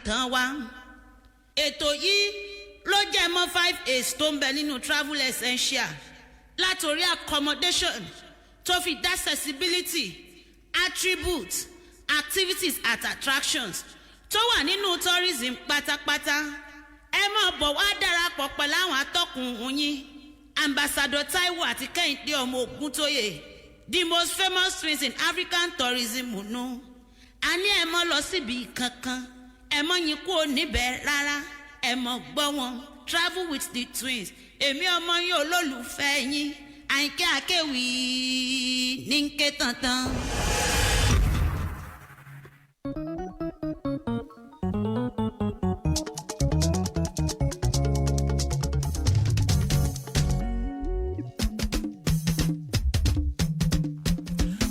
ìtàn wa. Ètò yìí ló jẹ́ mọ́ 5 A's tó ń bẹ nínú travel essential látòrí accommodation tó fi dá accessibility, attributes, activities at attractions tó wà nínú tourism pátápátá. Ẹ máa bọ̀ wá darapọ̀ pẹ̀lú àwọn atọ́kùn yín Ambassador Taiwo àti Kehinde ọmọ Oguntoye, the most famous twins in African tourism nù. A ní ẹ mọ́ lọ síbi kankan, ẹ mọ́ yín kúrò níbẹ̀ rárá, ẹ mọ́ gbọ́ wọn. Travel with the twins. Èmi ọmọ yín olólùfẹ́ yín Àyìnkẹ́ Akéwì ní ń ké tantan.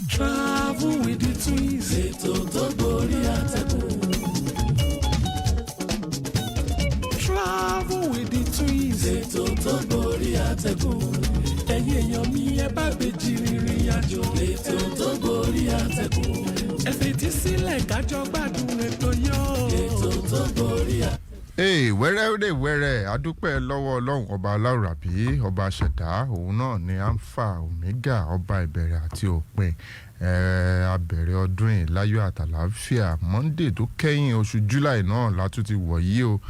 Travel with the twins. Ètò tó borí àtẹ̀kùn. Travel with the twins. Ètò tó borí àtẹ̀kùn. Ẹ̀yin èèyàn mi ẹ bá gbèjì rìnrìn àjò. Ètò tó borí àtẹ̀kùn. Ẹ fetí sílẹ̀ kájọ gbádùn ètò yóò. Ètò tó borí àtẹ̀kùn. wẹ́rẹ́ adúpẹ́ lọ́wọ́ ọlọ́run ọba aláwùrábí ọba ṣẹ̀dá òun náà ni alpha omega ọba ìbẹ̀rẹ̀ àti òpin abẹ̀rẹ̀ ọdún yìí láyọ̀ àtàlàáfíà monday tó kẹ́yìn oṣù july náà látún ti wọ̀ yìí o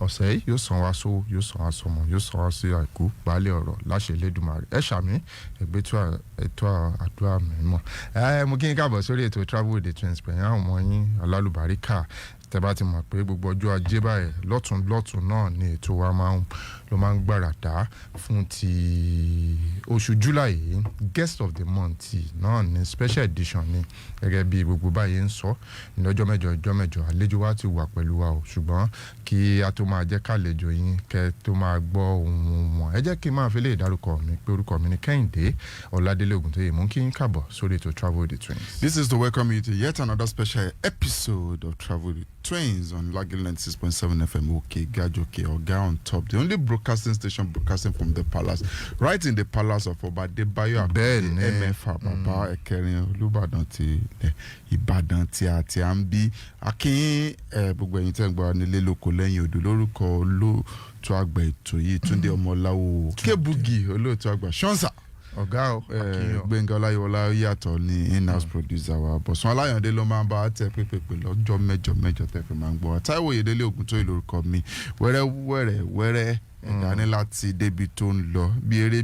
ọ̀sẹ̀ yìí yóò san wá sówó yóò san wá sọmọ yóò san wá sí àìkú baálé ọ̀rọ̀ láṣẹ Elédùmarè ẹ ṣàmì ẹgbẹ́ ètò àdúrà mímọ́ mo kí n káàbọ̀ sórí ètò travel with the twins pẹ̀lú àwọn ọmọ yín ọlálùbáríkà tẹ́bá ti mọ̀ pé gbogbo ọjọ́ ajé báyìí lọ́tún náà ni ètò wa ló máa ń gbàràdá fún ti oṣù july yìí guest of the month náà ni special edition ni gẹ́gẹ́ bí gbogbo báyìí ń sọ ní ọjọ́ mẹ́jọ àlejò wa ti wà pẹ̀lú wa o ṣùgbọ́n kí a tó máa jẹ́ kálejò yín kẹ́ tó máa gbọ́ ohùn wọn ẹ jẹ́ kí n máa fi lè dárúkọ mi pé orúkọ mi ni Kehinde Ọládélé Ògúntóyè mú kí n káàbọ̀ sórí ètò Travel with the Twins. This is to welcome you to yet another special episode of Travel with the Twins on Lagelu 96.7 FM. Okay, Gajoke, Oga on top. The only broadcasting station broadcasting from the palace, right in the palace of Obadebayo Abeni, MFA, Baba Ekerin, Olúbàdàn ti Ìbàdàn ti àti Ambi. Akin gbogbo ẹ̀yin tẹ́ ń gbọ́ nílé lóko lẹ́yìn odò lórúkọ olóòtú àgbà ètò yìí Túndé Ọmọláwo Kébugi olóòtú àgbà Ṣọ́nsà. Ọ̀gá o Gbẹ̀ngà Ọláyíwọlá yàtọ̀ ní in-house producer wa Bọ̀sùn Aláyọ̀dé ló máa ń bá tẹ pépèpè lọ́jọ́ mẹ́jọ tẹ́ fi máa ń gbọ́ wa Táíwò Oyèdélé Ògúntóyè lórúkọ mi wẹ́rẹ́ ẹ̀dá ní láti débi tó ń lọ bí eré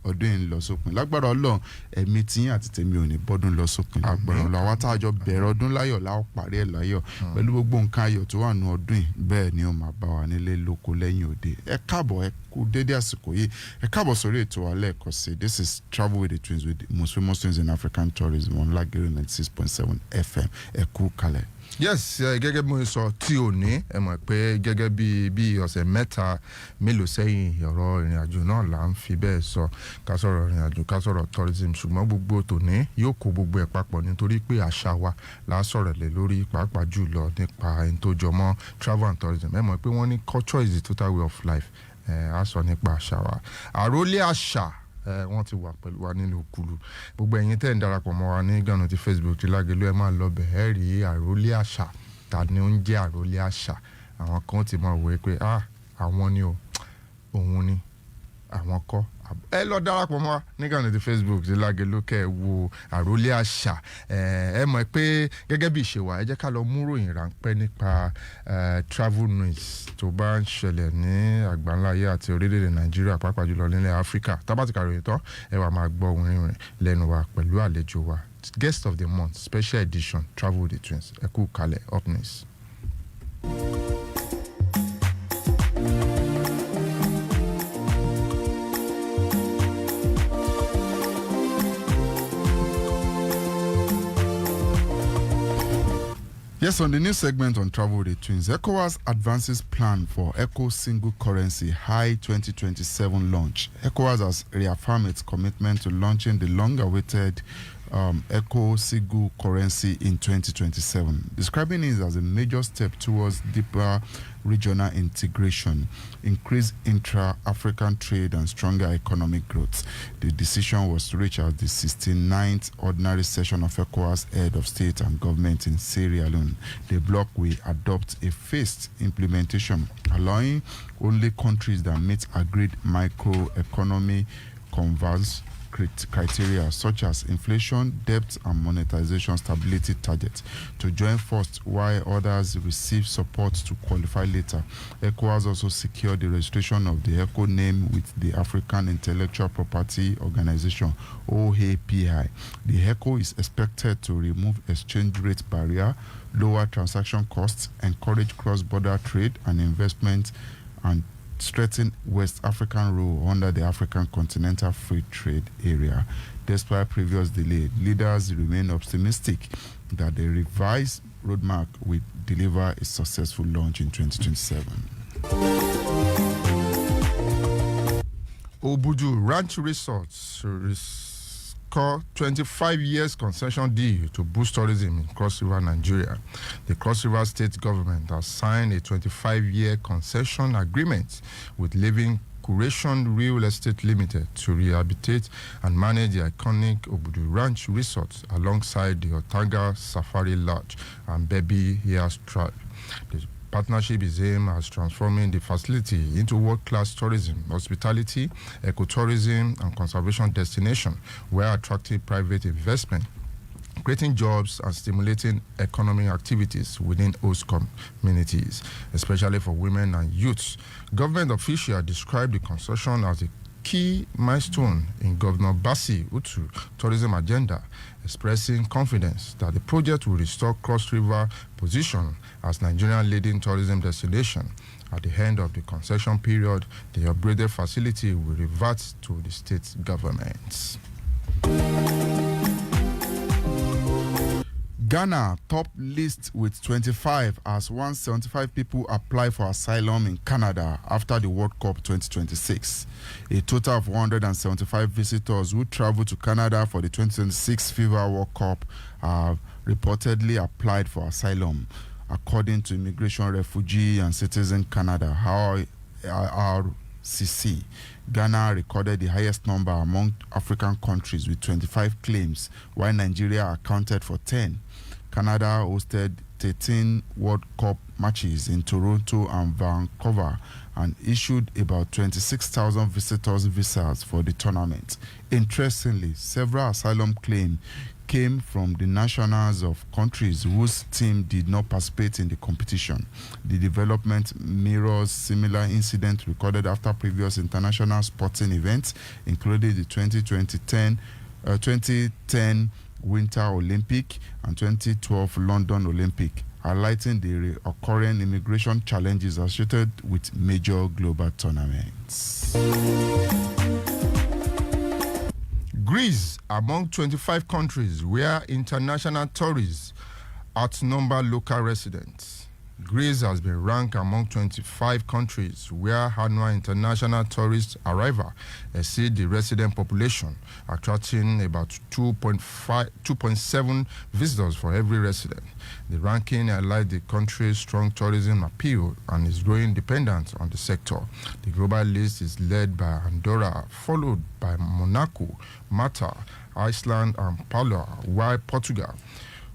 ọdún yìí ń lọ sópin lágbára Ọlọ́run ẹ̀mí tíyín àti tèmi ò ní bọ́dún lọ sópin lágbára Ọlọ́run àwọn táàjọ bẹ̀rẹ̀ ọdún láyọ̀ láò parí ẹ̀ láyọ̀ pẹ̀lú gbogbo nǹkan ayọ̀ tó wà nù ọdún yìí bẹ́ẹ̀ ni ó máa bá wa nílé lóko lẹ́yìn òde ẹ káàbọ̀ ẹ kú dédé àsìkò yìí ẹ káàbọ̀ sórí ètò wa lẹ́ẹ̀kan sí this is Travel with the Twins with the most famous twins in African tourism on Lagelu 96.7 FM ẹ kú kalẹ̀. Yes, gẹ́gẹ́ bí mo sọ tí ò ní ẹ mọ̀ pé gẹ́gẹ́ bí ọ̀sẹ̀ mẹ́ta mélòó sẹ́yìn ọ̀rọ̀ ìrìn àjò náà là ń fi bẹ́ẹ̀ sọ ká sọ̀rọ̀ ìrìn àjò ká sọ̀rọ̀ tourism ṣùgbọ́n gbogbo tòní yóò kó gbogbo ẹ̀ papọ̀ nítorí pé àṣà wa là á sọ̀rọ̀ lé lórí pàápàá jùlọ nípa ẹni tó jọ mọ́ travel and tourism ẹ mọ̀ pé wọ́n ní culture is the total way of life á sọ nípa àṣà wa àrólé àṣà wọ́n ti wà pẹ̀lú wa nínú kulu gbogbo ẹ̀yin tẹ́ ń darapọ̀ mọ́ wa ní gànà ti Facebook ti Lágelú ẹ máa lọ bẹ̀ẹ́ rí àrólé àṣà ta ni ó ń jẹ́ àrólé àṣà àwọn kan ti máa wòye pé àwọn ni òun ni àwọn kọ́ ẹ lọ darapọ̀ mọ́ wa ní gànà ti Facebook ti Lágelú kẹ́ ẹ wo àrólé àṣà ẹ mọ̀ pé gẹ́gẹ́ bí ìṣe wa ẹ jẹ́ ká lọ mú ròyìn ráńpẹ́ nípa travel news tó bá ń ṣẹlẹ̀ ní àgbáńláyé àti orílẹ̀-èdè Nàìjíríà pàápàá jùlọ nílẹ̀ Áfíríkà tábàtìkà ròyìn tán ẹ wà máa gbọ́ orin rìn lẹ́nu wa pẹ̀lú àlejò wa guest of the month special edition Travel with the Twins ẹ kú kalẹ̀ up next. Yes, on the new segment on Travel with the Twins, ECOWAS advances plan for ECO single currency high 2027 launch. ECOWAS has reaffirmed its commitment to launching the long-awaited Eco Sigu currency in 2027, describing it as a major step towards deeper regional integration, increased intra-African trade, and stronger economic growth. The decision was reached at the 69th Ordinary Session of ECOWAS Head of State and Government in Sierra Leone. The bloc will adopt a phased implementation, allowing only countries that meet agreed microeconomy converse criteria such as inflation, debt, and monetization stability targets to join first, while others receive support to qualify later. ECOWAS also secured the registration of the ECO name with the African Intellectual Property Organization, OAPI. The ECO is expected to remove exchange rate barrier, lower transaction costs, encourage cross-border trade and investment, and strengthen West African role under the African Continental Free Trade Area. Despite previous delay, leaders remain optimistic that the revised roadmap will deliver a successful launch in 2027. Obudu Ranch Resorts score 25 years concession deal to boost tourism in Cross River, Nigeria. The Cross River State government has signed a 25-year concession agreement with Living Curation Real Estate Limited to rehabilitate and manage the iconic Obudu Ranch Resort alongside the Otanga Safari Lodge and Baby Hair Tribe. The partnership is aimed at transforming the facility into world-class tourism, hospitality, ecotourism, and conservation destination, where attracting private investment, creating jobs, and stimulating economic activities within host communities, especially for women and youths. Government officials described the concession as a key milestone in Governor Bassi Utu tourism agenda, expressing confidence that the project will restore Cross River position as Nigerian leading tourism destination. At the end of the concession period, the upgraded facility will revert to the state government. Ghana top list with 25 as 175 people apply for asylum in Canada after the World Cup 2026. A total of 175 visitors who travel to Canada for the 2026 FIFA World Cup have reportedly applied for asylum, according to Immigration, Refugee and Citizen Canada (RCC). Ghana recorded the highest number among African countries with 25 claims, while Nigeria accounted for 10. Canada hosted 13 World Cup matches in Toronto and Vancouver and issued about 26,000 visitors visas for the tournament. Interestingly, several asylum claims came from the nationals of countries whose team did not participate in the competition. The development mirrors similar incidents recorded after previous international sporting events, including the 2010 Winter Olympic and 2012 London Olympic, highlighting the recurring immigration challenges associated with major global tournaments. Greece, among 25 countries where international tourists outnumber local residents. Greece has been ranked among 25 countries where annual international tourist arrival exceed the resident population, attracting about 2.7 visitors for every resident. The ranking highlights the country's strong tourism appeal and its growing dependence on the sector. The global list is led by Andorra, followed by Monaco, Malta, Iceland, and Palau, while Portugal,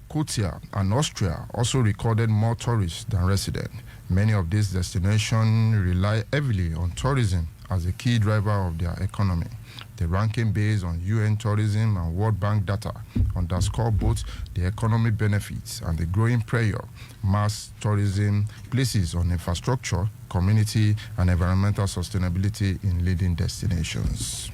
Croatia, and Austria also recorded more tourists than residents. Many of these destinations rely heavily on tourism as a key driver of their economy. The ranking based on UN tourism and World Bank data underscore both the economic benefits and the growing pressure mass tourism places on infrastructure, community, and environmental sustainability in leading destinations.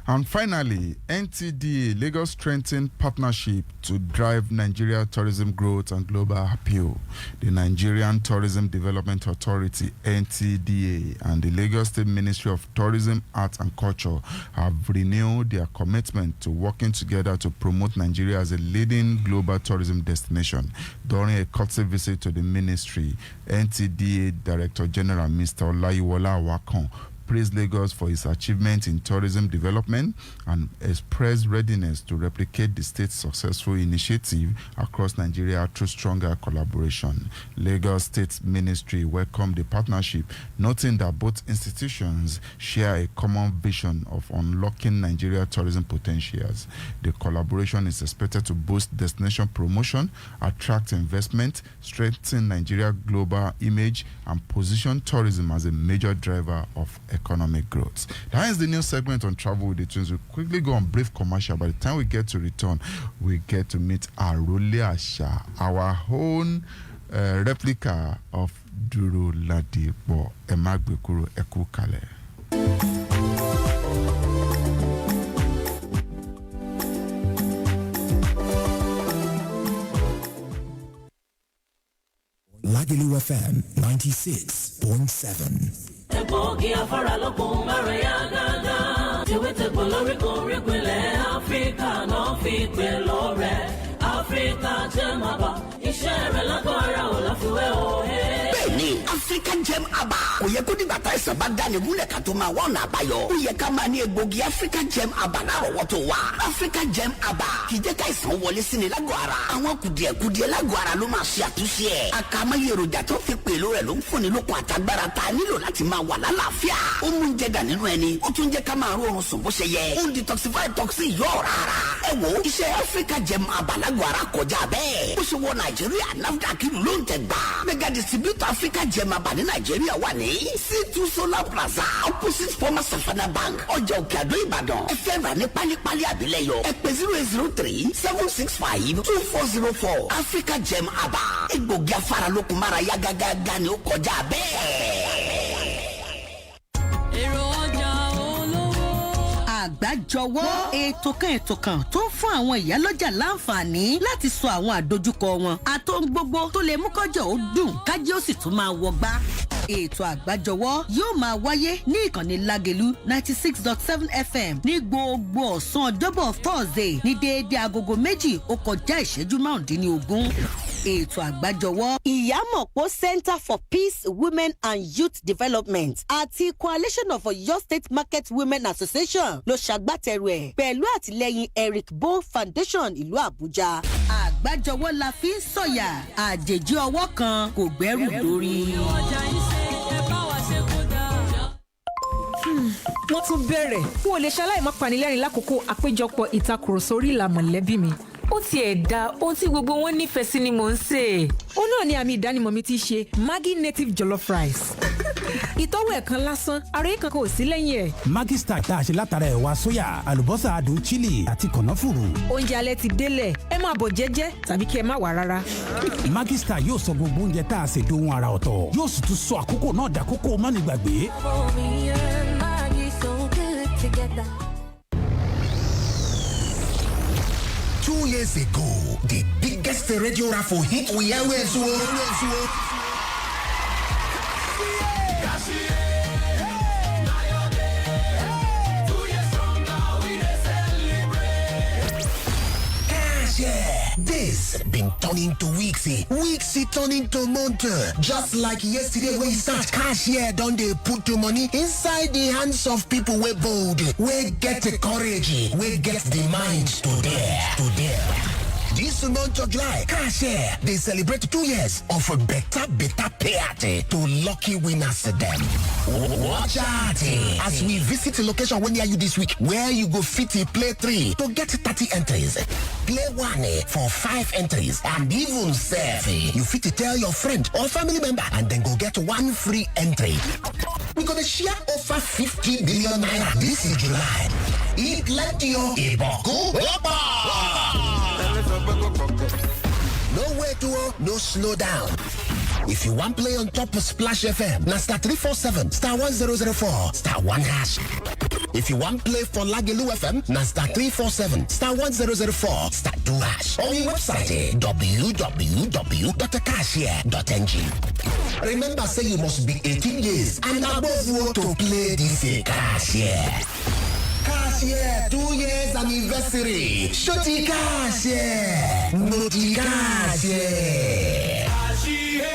And finally, NTDA, Lagos strengthened partnership to drive Nigeria tourism growth and global appeal. The Nigerian Tourism Development Authority, NTDA, and the Lagos State Ministry of Tourism, Arts and Culture have renewed their commitment to working together to promote Nigeria as a leading global tourism destination. During a courtesy visit to the ministry, NTDA Director General Mr. Olayiwola Awakon praised Lagos for its achievement in tourism development and expressed readiness to replicate the state's successful initiative across Nigeria through stronger collaboration. Lagos State Ministry welcomed the partnership, noting that both institutions share a common vision of unlocking Nigeria tourism potentials. The collaboration is expected to boost destination promotion, attract investment, strengthen Nigeria's global image, and position tourism as a major driver of economic growth. That is the new segment on Travel with the Twins. We'll quickly go on brief commercial. By the time we get to return, we get to meet Arole Asa, our own replica of Duro Ladipo. Emagbekuru Eku Kale. Lagelu FM 96.7. Egbògi afáralókun márùn-ún gángan. Tewétegbò lórígun rípinlẹ̀ Áfíríkà náà fi pè lórẹ́. Áfíríkà jẹ́ màbà, iṣẹ́ rẹ̀ lágbára ò láfiwé òye. Bẹ́ẹ̀ni, African Gem Aba. Kò yẹ kó dìgbà tá ẹ̀sán bá dání gúnlẹ̀ ká tó máa wá ọ̀nà àbáyọ. Ó yẹ ká máa ní egbògi African Gem Aba lárọ̀ọ́wọ́tó wa. African Gem Aba kì í jẹ́ ká ìsàn wọlé sí ni lágọ̀ọ́ ara. Àwọn kùdìẹ̀kudiẹ lágọ̀ọ́ ara ló máa ṣe àtúnṣe ẹ̀. Àkàmọ́yé èròjà tó fi pèlò rẹ̀ ló ń fúnni lókun àtagbára ta nílò láti máa wà lálàáfíà. Ó mú oúnjẹ dà nínú ẹni. Ó tún jẹ́ ká máa rọrùn sùn bó ṣe yẹ. Ó ń detoxify toxin yọ̀ rárá. Ẹ wo iṣẹ́ African Gem Aba lágọ̀ọ́ ara kọjá bẹ́ẹ̀. Ó ṣe wọ Nàìjíríà NAFDAC ló ń tẹ̀ gbà. Mega distributor African Gem Aba ní Nàìjíríà wà ní C2 Solar Plaza opposite former Safana Bank ọjà Òkè Àdó Ìbàdàn. Ẹ fẹ́ rà ní pálípálí àbílẹ̀yọ. Ẹ pè 08037652404. Africa Gem Aba egbògi afáralókun mára yá gágágá ni ó kọjá bẹ́ẹ̀. Àgbájọwọ́ ètò kan tó ń fún àwọn ìyálọ́jà láǹfààní láti sọ àwọn àdojúkọ wọn àtohun gbogbo tó lè mú kọjọ ó dùn kájí ó sì tún máa wọgbá. Ètò àgbájọwọ́ yóò máa wáyé ní ìkànnì Lagelu 96.7 FM ní gbogbo ọ̀sán ọjọ́bọ̀ Thursday ní déédéé agogo 2 ó kọjá ìṣẹ́jú 15. Ètò àgbájọwọ́ Ìyámọ̀pó Center for Peace, Women and Youth Development àti Coalition of Oyo State Market Women Association ló ṣàgbátẹrù ẹ̀ pẹ̀lú àtìlẹ́yìn Eric Bo Foundation ìlú Àbújá. Àgbájọwọ́ la fi ń sọ̀yà àjèjì ọwọ́ kan kò gbẹ́rù dórí. Wọ́n tún bẹ̀rẹ̀ n ò lè ṣaláì má panilẹ́rìn lákòókò àpéjọpọ̀ ìtakùrọ̀sọ orí ìlà mọ̀lẹ́bí mi. Ó tiẹ̀ da ohun tí gbogbo wọn nífẹ̀ẹ́ sí ni mò ń sè. Ó náà ni àmì ìdánimọ̀ mi ti ṣe Maggi native jollof rice. Ìtọ́wò ẹ̀kan lásán ara yìí kankan ò sí lẹ́yìn ẹ̀. Maggi Star tá a ṣe látara ẹ̀wà sóyà àlùbọ́sà adùn chili àti kànáfùrù. Oúnjẹ alẹ́ ti délẹ̀ ẹ máa bọ̀ jẹ́jẹ́ tàbí kí ẹ má wá rárá. Maggi Star yóò sọ gbogbo oúnjẹ tá a ṣe dohun ara ọ̀tọ̀ yóò sì tún sọ àkókò náà dàkókò mánigbàgbé. 2 years ago, the biggest radio raffle hit we always This been turning to weeks, weeks turning to months. Just like yesterday when you start, cashier don't they put the money inside the hands of people way bold, we get the courage, we get the mind to dare. This month of July, Cashier, they celebrate 2 years of a better payout to lucky winners them. Watch out as we visit a location when near you this week where you go fit play 3 to get 30 entries. Play 1 for 5 entries and even save. You fit to tell your friend or family member and then go get 1 free entry. We're gonna share over 50 billion naira this is July. Eat like your Iboku. No way to no slow down. If you want play on top of Splash FM, na star 347 star 1004 star 1 hash. If you want play for Lagelu FM, na star 347 star 1004 star 2 hash. On your website www.cashier.ng. Remember, say you must be 18 years and above to play this Cashier. Cashier 2 years anniversary. Shoti Cashier. Noti Cashier. Cashier.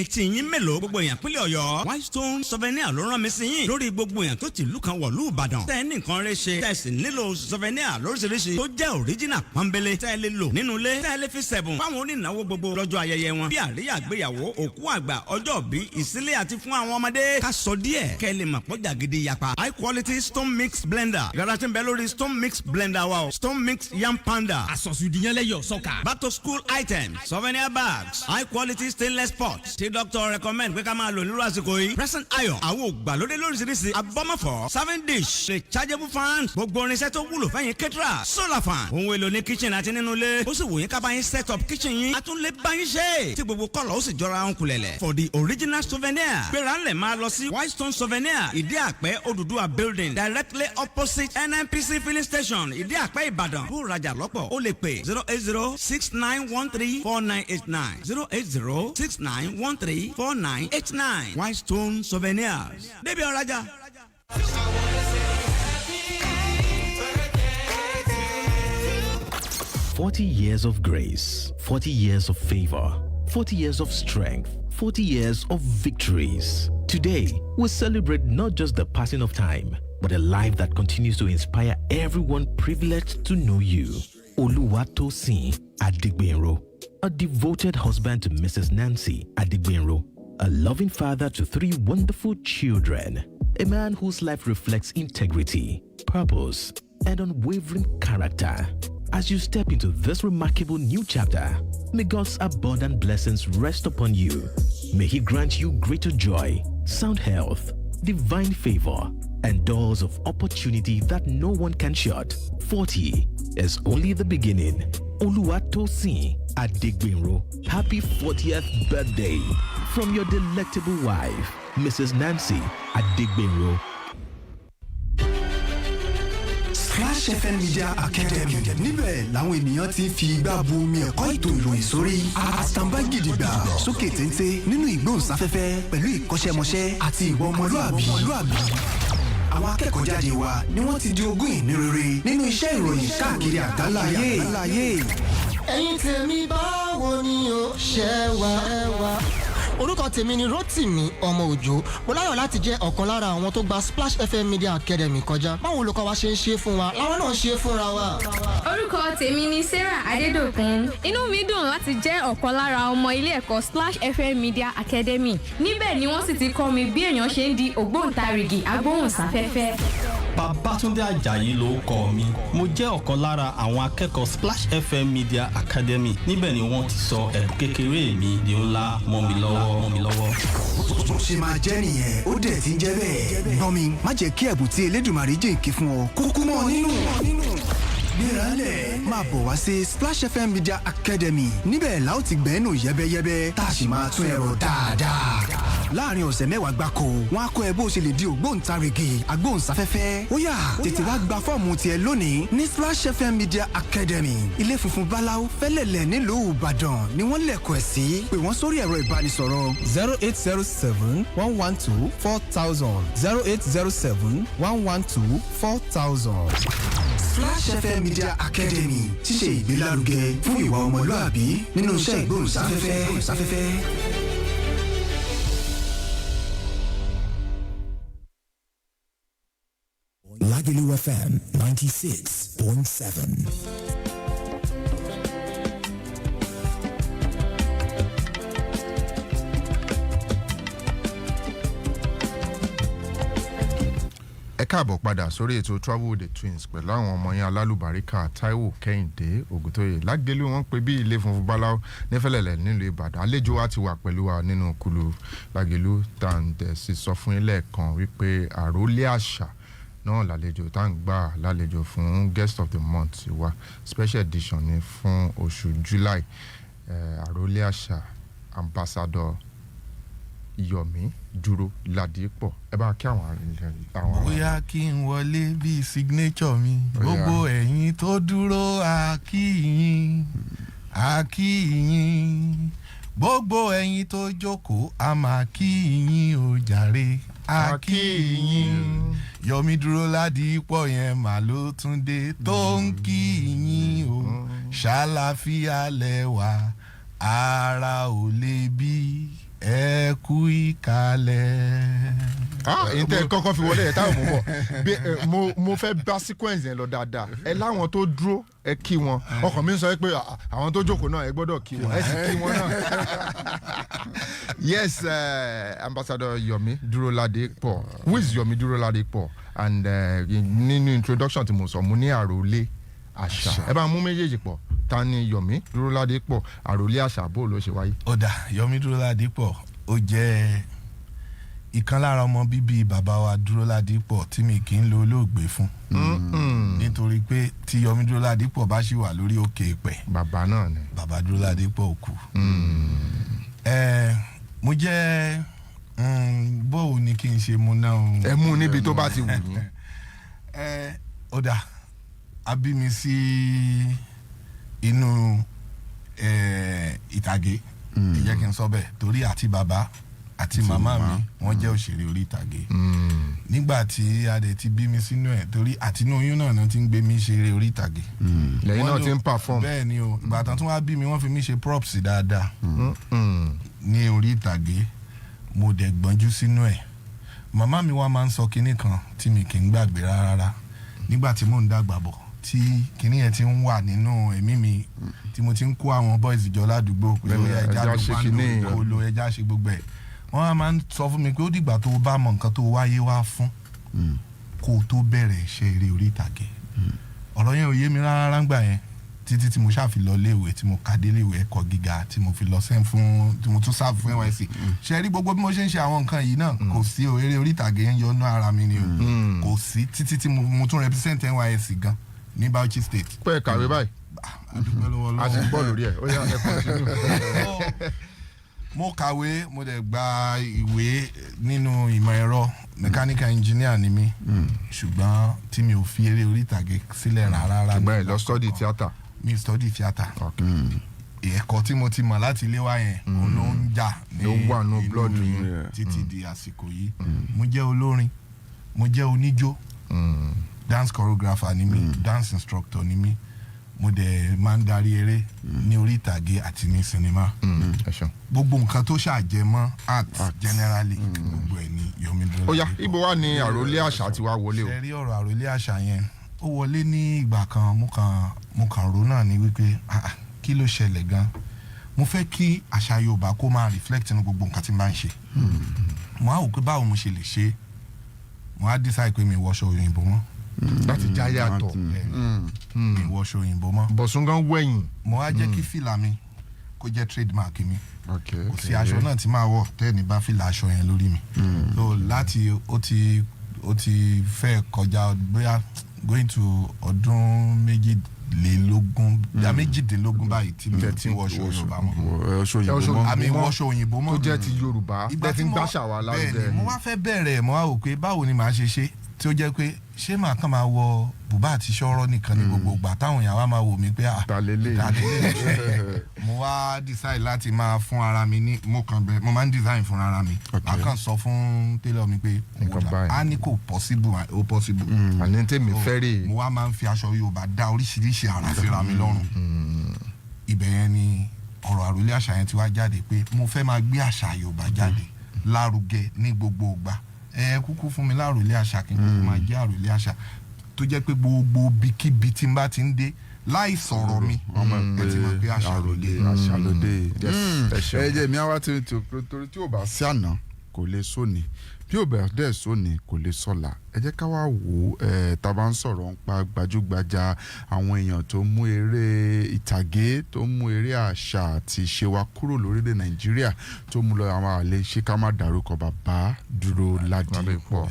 etí yín mélòó gbogbo èèyàn pínlẹ̀ ọ̀yọ́ Whitestone souvenir ló rán mi sí yín lórí gbogbo èèyàn tó ti ìlú kan wọ̀lú ìbàdàn tẹ́ ẹ ní nǹkan rẹ ṣe tẹ́ ẹ sì nílò souvenir lóríṣiríṣi tó jẹ́ original pọ́nbélé tẹ́ ẹ lè lò nínú ilé tẹ́ ẹ lè fi sẹ̀bùn fáwọn onínáwó gbogbo lọ́jọ́ ayẹyẹ wọn bí àríyá àgbéyàwó òkú àgbà ọjọ́ bí ìsílẹ̀ àti fún àwọn ọmọdé ká sọ díẹ̀ kẹ́ ẹ lè mọ̀ pọ́jà gidi yapa high quality stone mix blender ìrara tí ń bẹ lórí stone mix blender wa o stone mix yam panda àsọ̀sùdìyànlẹ́yọ̀ sọ́kà. back to school items souvenir bags high quality stainless pots tí doctor recommend pé ká máa lò nílùú àsìkò yìí present iron àwọn ògbàlódé lóríṣiríṣi abọ́mọ̀fọ́ serving dish rechargeable fan gbogbo irinṣẹ́ tó wúlò fẹ́yìn kẹ́tìrà solar fan ohun èlò ní kitchen àti nínú ilé ó sì wò yín ká bá yín set up kitchen yín a tún lè bá yín ṣe tí gbogbo kọ́lọ̀ ó sì jọra ń kulẹ̀lẹ̀ for the original souvenir gbéra ńlẹ̀ máa lọ sí Whitestone souvenir ìdí àpẹ́ Odùduwà building directly opposite NNPC filling station ìdí àpẹ́ Ìbàdàn bó rajà lọ́pọ̀ ó lè pè 08069134989 08069134989 Whitestone souvenirs débi ọ̀rajà. 40 years of grace, 40 years of favor, 40 years of strength, 40 years of victories. Today, we celebrate not just the passing of time, but a life that continues to inspire everyone privileged to know you. Oluwatosin Adigbenro, a devoted husband to Mrs. Nancy Adigbenro, a loving father to 3 wonderful children, a man whose life reflects integrity, purpose, and unwavering character. As you step into this remarkable new chapter, may God's abundant blessings rest upon you. May He grant you greater joy, sound health, divine favor, and doors of opportunity that no one can shut. 40 is only the beginning. Oluwatosin Adigbenro, happy 40th birthday from your delectable wife, Mrs. Nancy Adigbenro. Splash FM Media Academy níbẹ̀ làwọn ènìyàn ti fi igbá bu omi ẹ̀kọ́ ètò ìròyìn sórí àtàǹbá gidigba sókè téńté nínú ìgbóhùnsáfẹ́fẹ́ pẹ̀lú ìkọ́ṣẹ́mọṣẹ́ àti ìwà ọmọlúàbí. Àwọn akẹ́kọ̀ọ́ jáde wa ni wọ́n ti di ogún ìní rere nínú iṣẹ́ ìròyìn káàkiri àgbáláyé. Ẹ̀yin tèmi báwo ni o ṣe wà. Orúkọ tèmi ni Rótìmí ọmọ Òjó. Mo láyọ̀ láti jẹ́ ọ̀kan lára àwọn tó gba Splash FM Media Academy kọjá. Báwo olùkọ́ wa ṣe ń ṣe fún wa, làwọn náà ṣe fúnra wa. Orúkọ tèmi ni Sarah Adédòkun. Inú mi dùn láti jẹ́ ọ̀kan lára ọmọ ilé ẹ̀kọ́ Splash FM Media Academy. Níbẹ̀ ni wọ́n sì ti kọ́ mi bí èèyàn ṣe ń di ògbóǹtarìgì agbóhùnsáfẹ́fẹ́. Babátúndé Àjàyí lórúkọ mi. Mo jẹ́ ọ̀kan lára àwọn akẹ́kọ̀ọ́ Splash FM Media Academy. Níbẹ̀ ni wọ́n ti sọ ẹ̀bùn kékeré mi di ńlá mọ́ mi lọ́wọ́. Bó ṣe máa jẹ́ nìyẹn ó dẹ̀ ti ń jẹ́ bẹ́ẹ̀. Gbọ́n mi má jẹ́ kí ẹ̀bùn tí Elédùmarè jìnkí fún ọ kúkú mọ́ nínú. Gbéralẹ̀ máa bọ̀ wá sí Splash FM Media Academy níbẹ̀ la ó ti gbẹ́nu yẹ́bẹ́yẹ́bẹ́ tá a sì máa tún ẹ̀rọ dáadáa. Láàárín ọ̀sẹ̀ mẹ́wàá gbáko wọn á kọ́ ẹ bó ṣe lè di ògbóǹtarìgì agbóhùnsáfẹ́fẹ́. Ó yá tètè wá gba fọ́ọ̀mù tiẹ̀ lónìí ní Splash FM Media Academy. Ilé funfun báláú fẹ́lẹ̀lẹ̀ nílùú Ìbàdàn ni wọ́n lẹ̀kọ̀ ẹ̀ sí. Pè wọ́n sórí ẹ̀rọ ìbánisọ̀rọ̀ 08071124000 08071124000. Splash FM Media Academy ti ṣe ìgbélárugẹ fún ìwà ọmọlúàbí nínú iṣẹ́ ìgbóhùnsáfẹ́fẹ́. Lagelu FM 96.7. Ẹ káàbọ̀ padà sórí ètò Travel with the Twins pẹ̀lú àwọn ọmọ yẹn alálùbáríkà Taiwo Kehinde Oguntoye Lagelu wọn pé bí ilé funfun báláú nífẹ̀lẹ̀lẹ̀ nílùú Ìbàdàn àlejò wa ti wà pẹ̀lú wa nínú kulu Lagelu tàǹdẹ̀ sì sọ fún ilé kan wípé Arole Asa náà lálejò tá ń gbà lálejò fún guest of the month wa special edition ni fún oṣù July Arole Asa ambassador Yomi Duro Ladipo ẹ bá kí àwọn bóyá kí n wọlé bíi signature mi gbogbo ẹ̀yin tó dúró àkíyìn gbogbo ẹ̀yin tó jókòó a máa kíyìn ó jàre àkíyìn Yomi Duro Ladipo yẹn mà ló tún dé tó ń kíyìn ó ṣàlàfíà lẹ́wà ara ò lè bí ẹ kú ìkàlẹ̀. èyí tẹ́ kọ́kọ́ fi wọlé ẹ̀ táwọn mú bọ̀ mo fẹ́ bá sequence yẹn lọ dáadáa ẹ láwọn tó dúró ẹ kí wọn ọkàn mi ń sọ pé àwọn tó jókòó náà ẹ gbọ́dọ̀ kí wọn ẹ sì kí wọn náà. Yes, Ambassador Yomi Duro Ladipo. Who is Yomi Duro Ladipo? And nínú introduction tí mo sọ mo ní Arole Asa ẹ bá mú méjèèjì pọ̀ ta ni Yomi Duro Ladipo Arole Asa bó ló ṣe wáyé. Ó dà Yomi Duro Ladipo ó jẹ́ ìkan lára ọmọ bíbí bàbá wa Duro Ladipo tí mi kì í lo olóògbé fún nítorí pé tí Yomi Duro Ladipo bá ṣì wà lórí òkè ìpẹ́ bàbá náà ni bàbá Duro Ladipo kú. Mo jẹ́ bóò ni kí n ṣe mu náà. ẹ mú níbi tó bá ti wù yín. Ó dà a bí mi sí inú ìtàgé ìjẹ́ kí n sọ bẹ́ẹ̀ torí àti bàbá àti màmá mi wọ́n jẹ́ òṣèré orí ìtàgé. Nígbà tí a dẹ̀ ti bí mi sínú ẹ̀ torí àtinú oyún náà ni wọ́n ti ń gbé mi ṣeré orí ìtàgé. lẹ́yìn náà ti ń perform. bẹ́ẹ̀ ni o ìgbà tán tí wọ́n á bí mi wọ́n fi mí ṣe props dáadáa ní orí ìtàgé mo dẹ̀ gbọ́njú sínú ẹ̀. Màmá mi wá máa ń sọ kinní kan tí mi kì í gbàgbé rárá nígbà tí mò ń dàgbà bọ̀ tí kinní yẹn ti ń wà nínú ẹ̀mí mi tí mo ti ń kó àwọn boys jọ ládùúgbò pé ẹja ló wà lórí kolo ẹja ṣe gbogbo ẹ̀. Wọ́n máa ń sọ fún mi pé ó dìgbà tó bá mọ nǹkan tó wáyé wá fún kó o tó bẹ̀rẹ̀ iṣẹ́ eré orí ìtàgé. Ọ̀rọ̀ yẹn ò yé mi rárá ńgbà yẹn títí tí mo ṣàfi lọ léèwé tí mo kàdé léèwé ẹ̀kọ́ gíga tí mo fi lọ sẹ́ń fún tí mo tún sáàfù fún NYSC. ṣe rí gbogbo bí mo ṣe ń ṣe àwọn nǹkan yìí náà kò sí o eré orí ìtàgé ń yọnú ara mi ni o kò sí títí tí mo tún represent NYSC gan ní Bauchi State. pé ẹ kàwé báyìí. a sì bọ́ lórí ẹ̀ ó yá ẹ continue. Mo kàwé mo dẹ̀ gba ìwé nínú ìmọ̀ ẹ̀rọ mechanical engineer ni mi ṣùgbọ́n tí mi ò fi eré orí ìtàgé sílẹ̀ rárá. ṣùgbọ́n ẹ lọ study theatre. Mi study theatre. Ẹ̀kọ́ tí mo ti mọ̀ láti ilé wa yẹn òun ló ń jà ní inú mi títí di àsìkò yìí. Mo jẹ́ olórin mo jẹ́ oníjó dance choreographer ni mi dance instructor ni mi mo dẹ̀ máa ń darí eré ní orí ìtàgé àti ní sinimá. Gbogbo nǹkan tó ṣàjẹmọ́ art generally gbogbo ẹ̀ ní Yomi Duro Ladipo. Ó yá ibo wá ní Arole Asa ti wá wọlé o. ṣe rí ọ̀rọ̀ Arole Asa yẹn ó wọlé ní ìgbà kan mo kàn rò náà ni wípé kí ló ṣẹlẹ̀ gan. Mo fẹ́ kí àṣà Yorùbá kó máa reflect nínú gbogbo nǹkan tí n bá ń ṣe. Mo á wò pé báwo mo ṣe lè ṣe mo á decide pé mi wọṣọ òyìnbó mọ́. láti já yàtọ̀. mi wọṣọ òyìnbó mọ́. Bọ̀sùn gan wẹ̀yìn. Mo á jẹ́ kí fìlà mi kó jẹ́ trademark mi. kò sí aṣọ náà tí máa wọ̀ tẹ́ẹ̀ni bá fìlà aṣọ yẹn lórí mi. So láti ó ti fẹ́ kọjá bóyá going to ọdún méjìdínlógún báyìí tí mi ti wọṣọ Yorùbá mọ́. àmì wọṣọ òyìnbó mọ́. tó jẹ́ ti Yorùbá bẹ́ẹ̀ ti ń gbàṣà wa lárugẹ. bẹ́ẹ̀ni mo wá fẹ́ bẹ̀rẹ̀ mo wá wò pé báwo ni màá ṣe tí ó jẹ́ pé ṣé màá kàn máa wọ bùbá àti ṣọ́rọ́ nìkan ní gbogbo ìgbà táwọn èèyàn wá máa wò mí pé tàlélẹ̀ mo wá decide láti máa fún ara mi ní mo máa ń design fún ara mi màá kàn sọ fún tailor mi pé a ní kò possible ó possible. àní tèmi fẹ́ rè. mo wá máa ń fi aṣọ Yorùbá dá oríṣiríṣi àrà síra mi lọ́rùn. ibẹ̀ yẹn ni ọ̀rọ̀ Arole Asa yẹn ti wá jáde pé mo fẹ́ máa gbé àṣà Yorùbá jáde lárugẹ ní gbogbo ìgbà. Kúkú fún mi l'Arole Asa kí n kúkú máa jẹ́ Arole Asa tó jẹ́ pé gbogbo bíkíbi tí n bá ti ń dé láì sọ̀rọ̀ mi ẹ ti mọ̀ pé Arole Asa ló dé. ẹ jẹ́ mi àwa torí tí ò bá sí àná kò lè sóni bí ò bá dẹ̀ sóni kò lè sọ̀la. Ẹ jẹ́ ká wá wò tá a bá ń sọ̀rọ̀ nípa gbajúgbajà àwọn èèyàn tó mú eré ìtàgé tó mú eré àṣà àti ìṣe wa kúrò lórílẹ̀ Nàìjíríà tó mú lọ àwọn àlè ṣé ká má dárúkọ bàbá Duro Ladipo.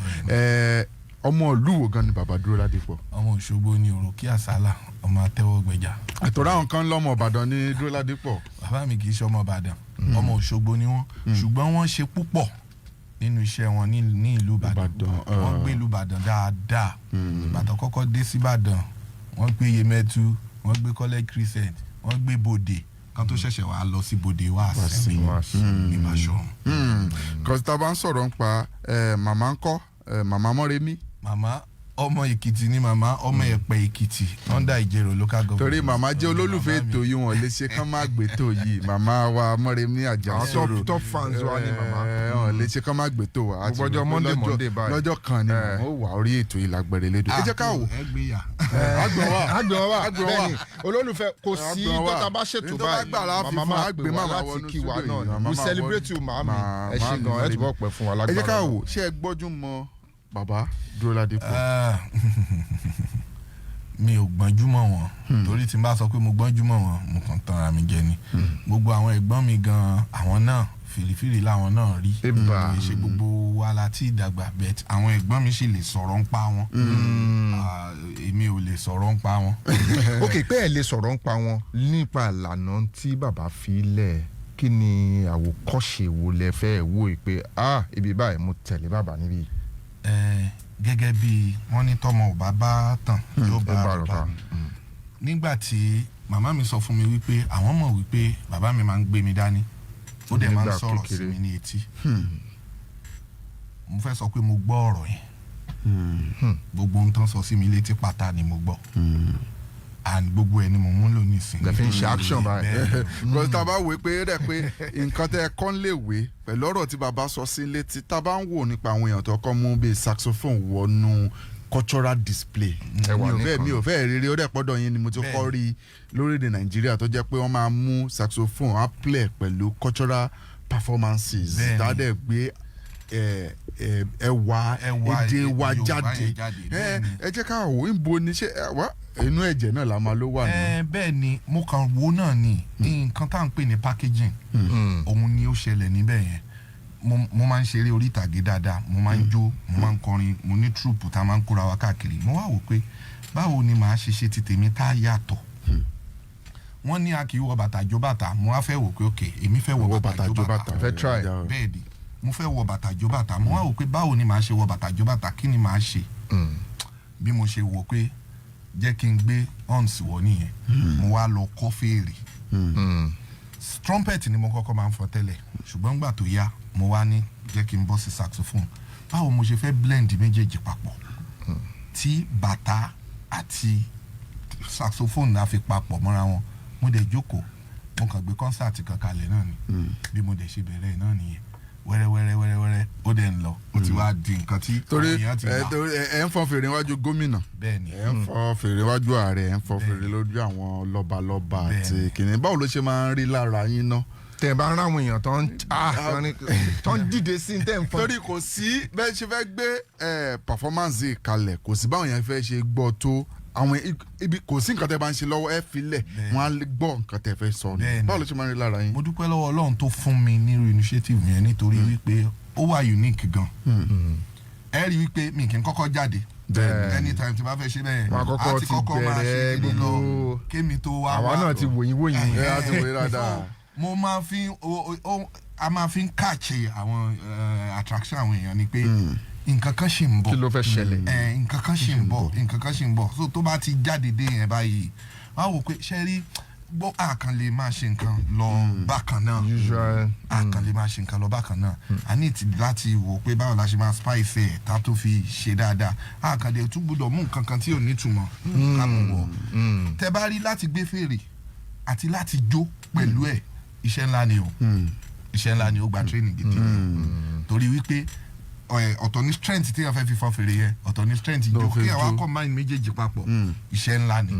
Ọmọ ìlú wo gan ni bàbá Duro Ladipo? Ọmọ Òṣogbo ni Òròkì Àsálà ọmọ Àtẹ́wọ́gbẹjà. àtọ̀rọ̀ àwọn kan lọ́mọ Ìbàdàn ní Duro Ladipo. Bàbá mi kì í ṣe ọmọ Ìbàdàn ọmọ Òṣogbo ni wọ́n ṣùgbọ́n wọ́n ṣe púpọ̀ nínú iṣẹ́ wọn ní ìlú Ìbàdàn. Wọ́n gbé ìlú Ìbàdàn dáadáa. Ìbàdàn kọ́kọ́ dé sí Ìbàdàn wọ́n gbé Yemẹtu wọ́n gbé College Crescent wọ́n gbé Bòdè kan tó ṣẹ̀ṣẹ̀ wá lọ sí Bòdè wá sẹ́mi ní Báṣọ̀run. kọ́sítà bá ń sọ̀rọ̀ nípa màmá ńkọ́ màmá Mọ́remí. Màmá ọmọ Èkìtì ni màmá, ọmọ Ẹ̀pẹ́ Èkìtì under Ìjẹ̀rò local government. torí màmá jẹ́ olólùfẹ́ ètò yìí wọ́n lè ṣe kán má gbé tó yìí màmá wa Mọ́remí Àjàsọ̀rọ̀ top fans wa ni màmá. wọ́n lè ṣe kán má gbé tó wa. gbogbo ọjọ́ Monday báyìí. lọ́jọ́ kan ni màmá ó wà orí ètò ìlàgbẹ̀rẹ̀ lédò. ẹ jẹ́ ká wò. àgbẹ̀ wa bẹ́ẹ̀ni olólùfẹ́ kò sí tọ́ta bá ṣètò báyìí màmá máa pè wá láti kí wa náà we celebrate you màmí ẹ ṣe gan ẹ túbọ̀ pẹ́ fún wa lágbára. ẹ jẹ́ ká wò ṣé ẹ gbọ́jú mọ́ bàbá Duro Ladipo. mi ò gbọ́njú mọ́ wọn torí tí n bá sọ pé mo gbọ́njú mọ́ wọn mo kàn tán ara mi jẹ ni gbogbo àwọn ẹ̀gbọ́n mi gan àwọn náà fìrìfìrì làwọn náà rí ṣe gbogbo wa láti ìdàgbà bẹ́ẹ̀ àwọn ẹ̀gbọ́n mi sì lè sọ̀rọ̀ ń pa wọn èmi ò lè sọ̀rọ̀ ń pa wọn. ok pé ẹ lè sọ̀rọ̀ ń pa wọn nípa ìlànà tí bàbá fi lẹ̀ kí ni àwòkọ́ṣe wo lẹ fẹ́ wò pé ibi báyìí mo tẹ̀lé bàbá níbí. gẹ́gẹ́ bí wọ́n ní tọ́mọ ò bá bá tàn yóò bá àrùbá nígbà tí màmá mi sọ fún mi wípé àwọn mọ̀ wípé bàbá mi máa ń gbé mi dání ó dẹ̀ máa ń sọ̀rọ̀ sí mi ní etí mo fẹ́ sọ pé mo gbọ́ ọ̀rọ̀ yẹn gbogbo ohun tán sọ sí mi létí pátá ni mo gbọ́ and gbogbo ẹ ni mo mú lò nísìnyí. the fin ṣe action báyìí. because tá a bá wò pé rẹ̀ pé nǹkan tẹ́ ẹ kọ́ ń lè wé pẹ̀lú ọ̀rọ̀ tí bàbá sọ sí létí tá a bá ń wò nípa àwọn èèyàn tó kọ́ mú bíi saxophone wọnú cultural display. mi ò fẹ́ rírí ó dẹ̀ pọ́dọ̀ yín ni mo ti kọ́ rí lórílẹ̀‐èdè Nàìjíríà tó jẹ́ pé wọ́n máa mú saxophone á play pẹ̀lú cultural performances tá a dẹ̀ gbé ẹwà èdè wa jáde. ẹ jẹ́ ká wò ń bo ni ṣé wá inú ẹ̀jẹ̀ náà la máa ló wà ní. bẹ́ẹ̀ ni mo kàn wo náà ni nǹkan tá à ń pè ní packaging òun ni ó ṣẹlẹ̀ níbẹ̀ yẹn mo máa ń ṣeré orí ìtàgé dáadáa mo máa ń jó mo máa ń kọrin mo ní troupe tá a máa ń kóra wa káàkiri mo wá wò pé báwo ni màá ṣe ti tèmi tá a yàtọ̀ wọ́n ní a kì í wọ bàtà jó bàtà mo wá fẹ́ wò pé ok èmi fẹ́ wọ bàtà jó bàtà fẹ́ try bẹ́ẹ̀ ni mo fẹ́ wọ bàtà jó bàtà mo wá wò pé báwo ni màá ṣe wọ bàtà jó bàtà kí ni màá ṣe bí mo ṣe wò pé jẹ́ kí n gbé horns wọ̀ nìyẹn mo wá lọ kọ́ fèrè trumpet ni mo kọ́kọ́ máa ń fọ tẹ́lẹ̀ ṣùgbọ́n gbà tó yá mo wá ní jẹ́ kí n bọ́ sí saxophone báwo mo ṣe fẹ́ blend méjèèjì papọ̀ tí bàtà àti saxophone náà fi papọ̀ mọ́ra wọn mo dẹ̀ jókòó mo kàn gbé concert kan kalẹ̀ náà ni bí mo dẹ̀ ṣe bẹ̀rẹ̀ náà nìyẹn wẹ́rẹ́ ó dẹ̀ ń lọ ó ti wá di nǹkan tí àwọn èèyàn ti gbà. torí ẹ ń fọ fèrè wájú gómìnà ẹ ń fọ fèrè wájú ààrẹ ẹ ń fọ fèrè lójú àwọn lọ́balọ́ba àti kìnìún báwo ló ṣe máa ń rí lára yín ná. tẹ̀ bá rán àwọn èèyàn tó ń dìde sí ní tẹ̀ ń fọ. torí kò sí bẹ́ẹ̀ ṣe fẹ́ gbé performance kalẹ̀ kò sí báwọn yẹn fẹ́ ṣe gbọ́ tó àwọn ibi kò sí nǹkan tẹ́ bá ń ṣe lọ́wọ́ ẹ filẹ̀ wọ́n á gbọ́ nǹkan tẹ́ fẹ́ sọ ni báwo ló ṣe máa ń rí lára yín. mo dúpẹ́ lọ́wọ́ Ọlọ́run tó fún mi nírú initiative yẹn nítorí wípé ó wà unique gan ẹ rí wípé mi kì í kọ́kọ́ jáde anytime tí bá fẹ́ ṣe bẹ́ẹ̀ àti kọ́kọ́ máa ṣe gbogbo kémi tó wá àwa náà ti wòyìn ẹ ti wòyìn dáadáa. mo máa fi a máa fi ń kàṣe àwọn attraction àwọn èèyàn ni pé nǹkan kan ṣì ń bọ̀ kí ló fẹ́ ṣẹlẹ̀ nǹkan kan ṣì ń bọ̀ so tó bá ti jáde dé yẹn báyìí wá wò pé ṣe rí gbọ́ àkàn lè máa ṣe nǹkan lọ bákan náà àkàn lè máa ṣe nǹkan lọ bákan náà a ní ti láti wò pé báwo la ṣe máa spice ẹ̀ tá tó fi ṣe dáadáa àkàn lè tún gbọ́dọ̀ mú nǹkan kan tí ò nítumọ̀ ká mú wọ̀ tẹ bá rí láti gbé fèrè àti láti jó pẹ̀lú ẹ̀ iṣẹ́ ńlá ni ó gba training gidi torí wípé ọ̀tọ̀ ní strength tí a fẹ́ fi fọ́ fèrè yẹn ọ̀tọ̀ ní strength ìjó kí àwa combine méjèèjì papọ̀ iṣẹ́ ńlá ni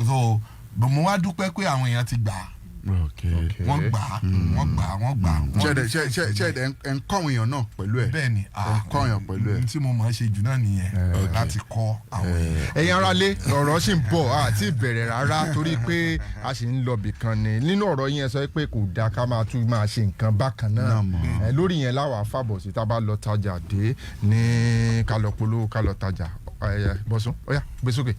so mo wá dúpẹ́ pé àwọn èèyàn ti gbà á wọ́n gbà á. ṣe ẹ̀ ń kọ́ àwọn èèyàn náà pẹ̀lú ẹ̀. bẹ́ẹ̀ni kọ́ èèyàn pẹ̀lú ẹ̀. tí mo máa ń ṣe jù náà nìyẹn láti kọ́ àwọn èèyàn. ẹ̀yin aráalé ọ̀rọ̀ ṣì ń bọ̀ àti ìbẹ̀rẹ̀ rárá torí pé a sì ń lọ bìkan ni nínú ọ̀rọ̀ yẹn sọ pé kò dáa ká máa tún máa ṣe nǹkan bákan náà lórí yẹn láwa fàbọ̀ sí tá a bá lọ tajà dé ní ká lọ polówó ká lọ tajà bọ́sùn ó yá gbé sókè.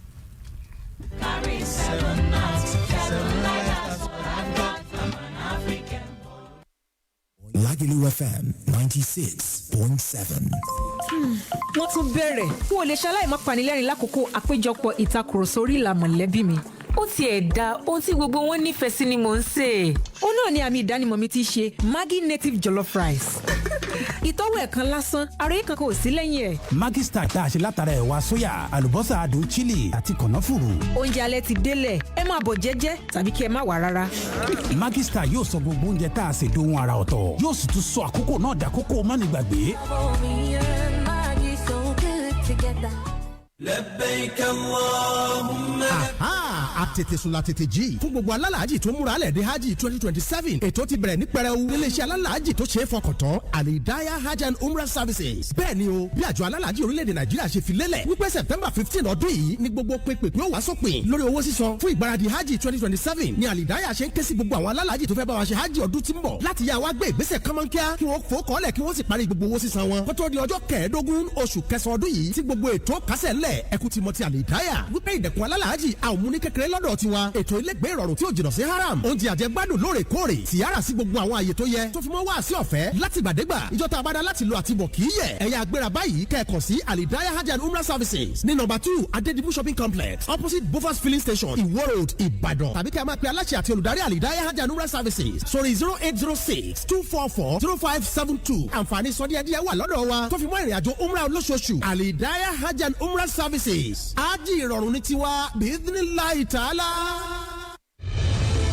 Lagelu FM 96.7. wọ́n tún bẹ̀rẹ̀ n ò lè ṣaláì má panilẹ́rìn lákòókò àpéjọpọ̀ ìtakùrọ̀sọ orí ìlà mọ̀lẹ́bí mi. ó tiẹ̀ da ohun tí gbogbo wọn nífẹ̀ẹ́ sí ni mò ń sè. ó náà ni àmì ìdánimọ̀ mi ti ṣe Maggi native jollof rice. ìtọ́wò ẹ̀kan lásán ara yìí kankan ò sí lẹ́yìn ẹ̀. Maggi Star tá a ṣe látara ẹ̀wà sóyà àlùbọ́sà adùn chili àti kànáfùrù. oúnjẹ alẹ́ ti délẹ̀ ẹ máa bọ̀ jẹ́jẹ́ tàbí kí ẹ má wà rárá. Maggi Star yóò sọ gbogbo oúnjẹ tá a ṣe dohun ara ọ̀tọ̀ yóò sì tún sọ àkókò náà dàkókò mánigbàgbé. لبيك اللهم àtètè sùn la tètè jí fún gbogbo alálàájì tó múra lẹ̀ dé hajj 2027 ètò ti bẹ̀rẹ̀ ní pẹrẹu níléeṣẹ́ alálàájì tó ṣe é fọkàn tán alidaya hajj and umrah services bẹ́ẹ̀ ni o bí àjọ alálàájì orílẹ̀-èdè nàìjíríà ṣe fi lélẹ̀ wípé september 15 ọdún yìí ni gbogbo pépè ó wá sópin lórí owó sísan fún ìgbáradì hajj 2027 ni alidaya ṣe ń ké sí gbogbo àwọn alálàájì tó fẹ́ bá wa ṣe hajj ọdún tí ń bọ̀ láti yá wa gbé ìgbésẹ̀ kánmọ́nkíá kí wọ́n fò kọ́lẹ̀ kí wọ́n sì parí gbogbo owó sísan wọn kó tó di ọjọ́ kẹẹ̀ẹ́dógún oṣù kẹsàn-án ọdún yìí tí gbogbo ètò kásẹ̀ ńlẹ̀ ẹkú ti mọ ti alidaya wípé ìdẹ̀kùn alálàájì àwọn múni kékeré lọ́dọ̀ tiwa ètò ilégbé ìrọ̀rùn tí ó jìnnà sí haram oúnjẹ àjẹgbádùn lóòrèkóòrè tìyára sí gbogbo àwọn àyè tó yẹ tó fi mọ́ wá sí ọ̀fẹ́ látìgbàdégbà ìjọta abada láti lo àtibọ̀ kì í yẹ ẹ̀yà agbéra báyìí kẹ́ẹ̀kan sí alidaya hajj and umrah services ní nọ́mbà 2 adedibu shopping complex opposite bofas filling station iwo road ìbàdàn tàbí kẹ́ ẹ máa pe aláṣẹ àti olùdarí alidaya hajj and umrah services sórí 08062440572 àǹfààní sọdíẹ̀díẹ̀ wà lọ́dọ̀ wa tó fi mọ́ ìrìnàjò umrah olóṣooṣù alidaya hajj and umrah services ájì ìrọ̀rùn ní tiwa bíídínláì tààlà.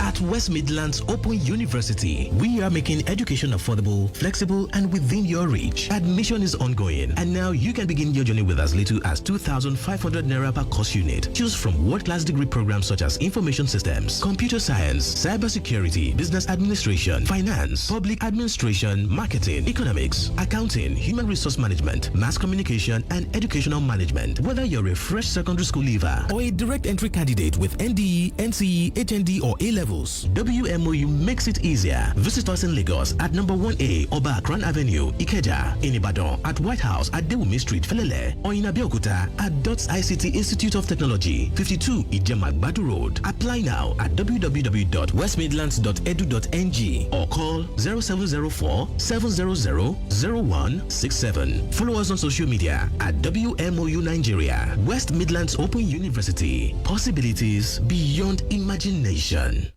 At West Midlands Open University, we are making education affordable, flexible, and within your reach. Admission is ongoing, and now you can begin your journey with as little as 2,500 naira per course unit. Choose from world-class degree programs such as information systems, computer science, cybersecurity, business administration, finance, public administration, marketing, economics, accounting, human resource management, mass communication, and educational management. Whether you're a fresh secondary school leaver or a direct entry candidate with NDE, NCE, HND, or A-levels, WMOU makes it easier. Visit us in Lagos at number 1A Oba Akran Avenue, Ikeja, in Ibadan at White House at Dewumi Street, Felele, or in Abeokuta at DOTS ICT Institute of Technology, 52 Ijemagbadu Road. Apply now at www.westmidlands.edu.ng or call 0704-700-0167. Follow us on social media at WMOU Nigeria. West Midlands Open University. Possibilities beyond imagination.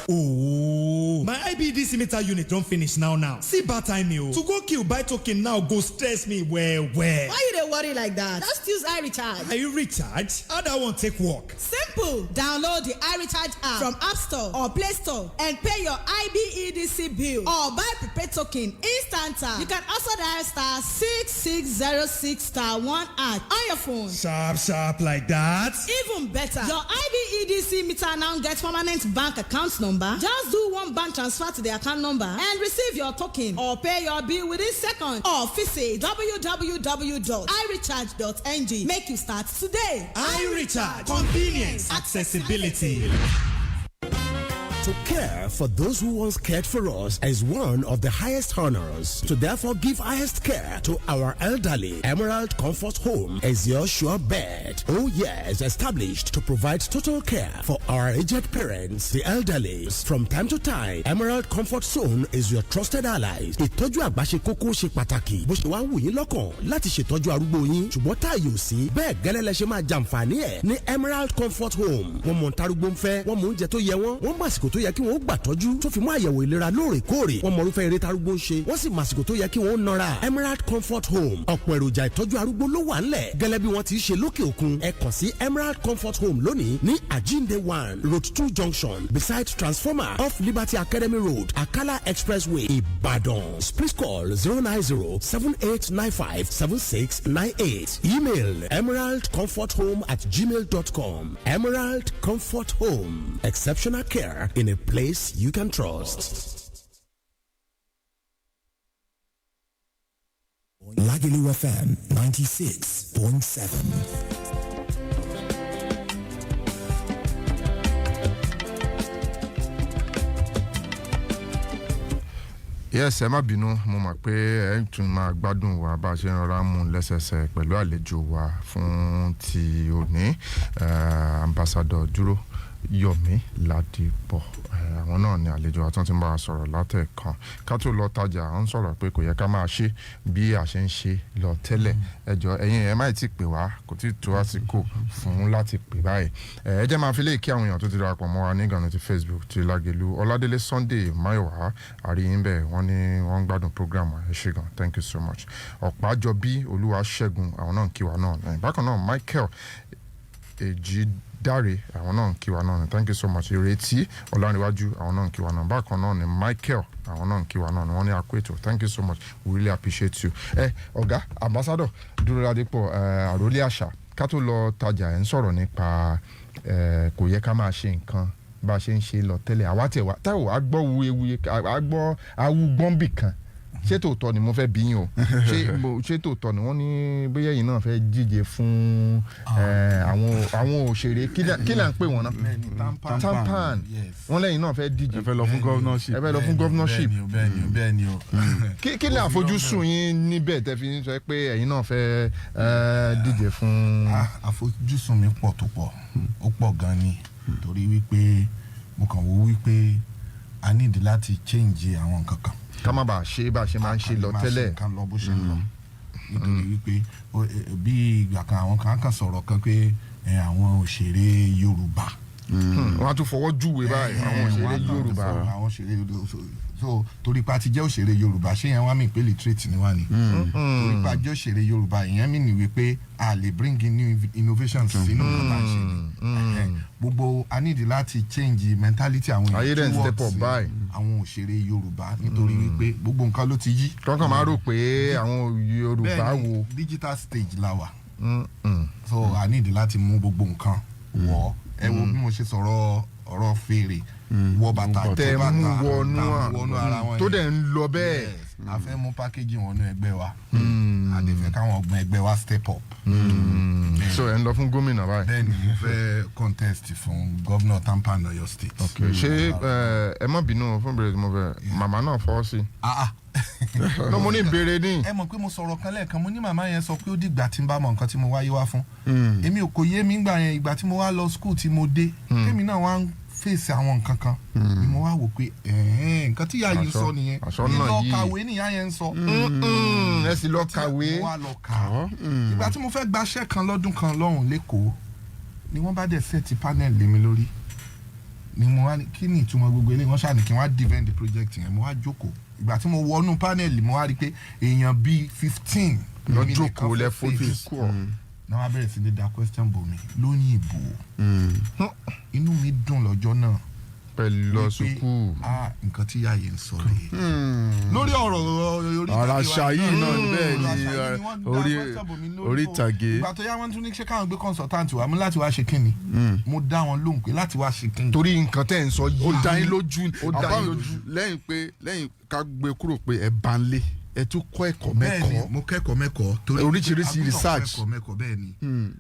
Oh, my IBDC meter unit don't finish now. See bad time you to go kill buy token now go stress me well. Why you dey worry like that? Just use iRecharge. Are you recharge? How that one take work? Simple. Download the iRecharge app from App Store or Play Store and pay your IBEDC bill or buy prepaid token instant. You can also dial *6606*1 on your phone. Sharp like that. Even better, your IBEDC meter now gets permanent bank account number. Just do one bank transfer to the account number and receive your token or pay your bill within seconds or visit www.irecharge.ng. Make you start today. iRecharge. Convenience. Accessibility. To care for those who once cared for us is one of the highest honors. To therefore give highest care to our elderly, Emerald Comfort Home is your sure bet. Oh yes, established to provide total care for our aged parents, the elderly. From time to time, Emerald Comfort Zone is your trusted ally. Ìtọ́jú àgbà ṣe kókó ṣe pàtàkì. Bó ṣe wá wù yín lọ́kàn láti ṣètọ́jú arúgbó yín. Ṣùgbọ́n táàyè ò sí. Bẹ́ẹ̀ gẹ́lẹ́ lẹ ṣe máa jàǹfààní ẹ̀ ní Emerald Comfort Home. Wọ́n mọ̀ ntarúgbó ń fẹ́, wọ́n mọ̀ oúnjẹ tó yẹ wọ́n, wọ́n mọ̀ àsìkò tó yẹ kí wọ́n gbà tọ́jú tó fi mú àyẹ̀wò ìlera lóòrèkóòrè wọ́n mọ̀rúfẹ́ eré tarúgbó ń ṣe wọ́n sì màsìkò tó yẹ kí wọ́n nọra Emerald Comfort Home ọ̀pọ̀ èròjà ìtọ́jú arúgbó ló wà ńlẹ̀ gẹ́lẹ́ bí wọ́n ti ṣe lókè òkun ẹ kàn sí Emerald Comfort Home lónìí ní Ajinde 1 Road 2 Junction beside transformer off Liberty Academy Road Akala Expressway Ibadan. Please call 090-7895-7698. Email emeraldcomforthome@gmail.com. Emerald Comfort Home. Exceptional care in a place you can trust. Lagelu FM 96.7. Yes, ẹ má bínú mo mọ̀ pé ẹ tún máa gbádùn wa bá a ṣe ń rọra mú lẹ́sẹsẹ pẹ̀lú àlejò wa fún ti òní ambassador Duro Yomi Ladipo àwọn náà ni àlejò àtúntò tí ń bá a sọ̀rọ̀ látẹ̀kan ká tó lọ tajà à ń sọ̀rọ̀ pé kò yẹ ká máa ṣe bí a ṣe ń ṣe lọ tẹ́lẹ̀ ẹjọ́ ẹ̀yin ẹ̀ má ti pè wá kò tí tó àsìkò fún láti pè báyìí ẹ jẹ́ máa fi lè kí àwọn èèyàn tó ti darapọ̀ mọ́ wa ní ìgànnà ti Facebook ti Lagelu Ọládélé Sunday Mayowa àríyìn bẹ́ẹ̀ wọ́n ní wọ́n ń gbádùn program ẹ̀ ṣe gan thank you so much Ọ̀pájọbí Olúwaṣẹ́gun àwọn náà ń kí wa náà bákan náà Michael Dáre àwọn náà ń kí wa náà ni thank you so much Ìrètí Ọlárìnwájú àwọn náà ń kí wa náà bákan náà ni Michael àwọn náà ń kí wa náà ni wọ́n ní àkóètò thank you so much we really appreciate you ọ̀gá ambassador Duro Ladipo Arole Asa ká tó lọ tajà ẹ̀ ń sọ̀rọ̀ nípa kò yẹ ká máa ṣe nǹkan bá a ṣe ń ṣe lọ tẹ́lẹ̀ àwa tẹ̀ wá Táíwò a gbọ́ wuyewuye a gbọ́ awúgbọ́nbì kan ṣé tòótọ́ ni mo fẹ́ bí yín o ṣé tòótọ́ ni wọ́n ní bóyá yìí náà fẹ́ díje fún àwọn òṣèré kí là ń pè wọ́n náà TAMPAN wọ́n lẹ́yìn náà fẹ́ díje ẹ fẹ́ lọ fún governorship bẹ́ẹ̀ni o kí lè àfojúsùn yín níbẹ̀ tẹ́ fi sọ pé ẹ̀yin náà fẹ́ díje fún. àfojúsùn mi pọ̀ tó pọ̀ ó pọ̀ gan ni torí wípé mo kàn wò wípé a nídìí láti change àwọn nǹkan kan ká má bàa ṣe bá a ṣe máa ń ṣe lọ tẹ́lẹ̀ kan lọ bó ṣe ń lọ nítorí wípé bí ìgbà kan àwọn kan sọ̀rọ̀ kan pé àwọn òṣèré Yorùbá wọ́n á tún fọwọ́ júwe báyìí àwọn òṣèré Yorùbá àwọn òṣèré so torí pa ti jẹ́ òṣèré Yorùbá ṣé yẹn wá mí pé literate ni wá ni torí pa jẹ́ òṣèré Yorùbá ìyẹn mi nìwé pé a lè bring in new innovations sínú nǹkan tá à ń ṣe ni gbogbo a need láti change mentality àwọn èèyàn towards àwọn òṣèré Yorùbá nítorí wípé gbogbo nǹkan ló ti yí. kankan máa rò pé àwọn Yorùbá wo digital stage la wà so a need láti mú gbogbo nǹkan wọ̀ ẹ wo bí mo ṣe sọ̀rọ̀ ọ̀rọ̀ fèrè wọ bàtà tẹ mú wọnú ara wọn tó dẹ̀ ń lọ bẹ́ẹ̀. a fẹ́ mú pákéjì wọnú ẹgbẹ́ wa a dẹ̀ fẹ́ káwọn ọgbọ́n ẹgbẹ́ wa step up. so ẹ ń lọ fún gómìnà báyìí. bẹ́ẹ̀ni mo fẹ́ contest fún gómìnà TAMPAN Oyo State. ṣé ẹ má bínú fún ìbéèrè tí mo fẹ́ màmá náà fọ́ sí. no mo ní ìbéèrè ní. ẹ mọ̀ pé mo sọ̀rọ̀ kan lẹ́ẹ̀kan mo ní màmá yẹn sọ pé ó dìgbà tí n bá mọ nǹkan tí mo wáyé wá fún. èmi ò kò yé mi gbà yẹn ìgbà tí mo wá lọ school tí mo dé èmi náà wá ń fèsì àwọn nǹkan kan ni mo wá wò pé nǹkan tí ìyá yìí sọ nìyẹn lọ kàwé nìyá yẹn ń sọ. ẹ sì lọ kàwé. mo wá lọ kà á ìgbà tí mo fẹ́ gbaṣẹ́ kan lọ́dún kan lọ́hùn lẹ́kọ̀ọ́ ni wọ́n bá dẹ̀ sẹ́ẹ̀tì panel lé mi lórí ni mo wá ní kí ni ìtumọ̀ gbogbo eléyìí wọ́n ṣáà ní kí wọ́n á defend the project yẹn mo wá jókòó ìgbà tí mo wọnú panel mo wá rí i pé èèyàn bíi 15 lọ jókòó lẹ fojú kú ọ náà wá bẹ̀rẹ̀ sí ní da question bò mí lóyìn ìbò inú mi dùn lọ́jọ́ náà pẹ̀lú lọ sùkúù nǹkan tí yáyé ń sọ rèé lórí ọ̀rọ̀ ara ṣayí náà bẹ́ẹ̀ ni orí ìtàgé ìgbà tó yá wọn tún ní ṣé káwọn gbé consultant wa mú láti wá ṣe kíni mo dá wọn lóhùn pé láti wá ṣe kíni. torí nǹkan tẹ́ ń sọ yìí ó dá yín lójú lẹ́yìn ká gbé kúrò pé ẹ bá ń lé ẹ tún kọ́ ẹ̀kọ́ mẹ́kọ̀ọ́. bẹ́ẹ̀ni mo kẹ́kọ̀ọ́ mẹ́kọ̀ọ́ torí oríṣiríṣi research bẹ́ẹ̀ni.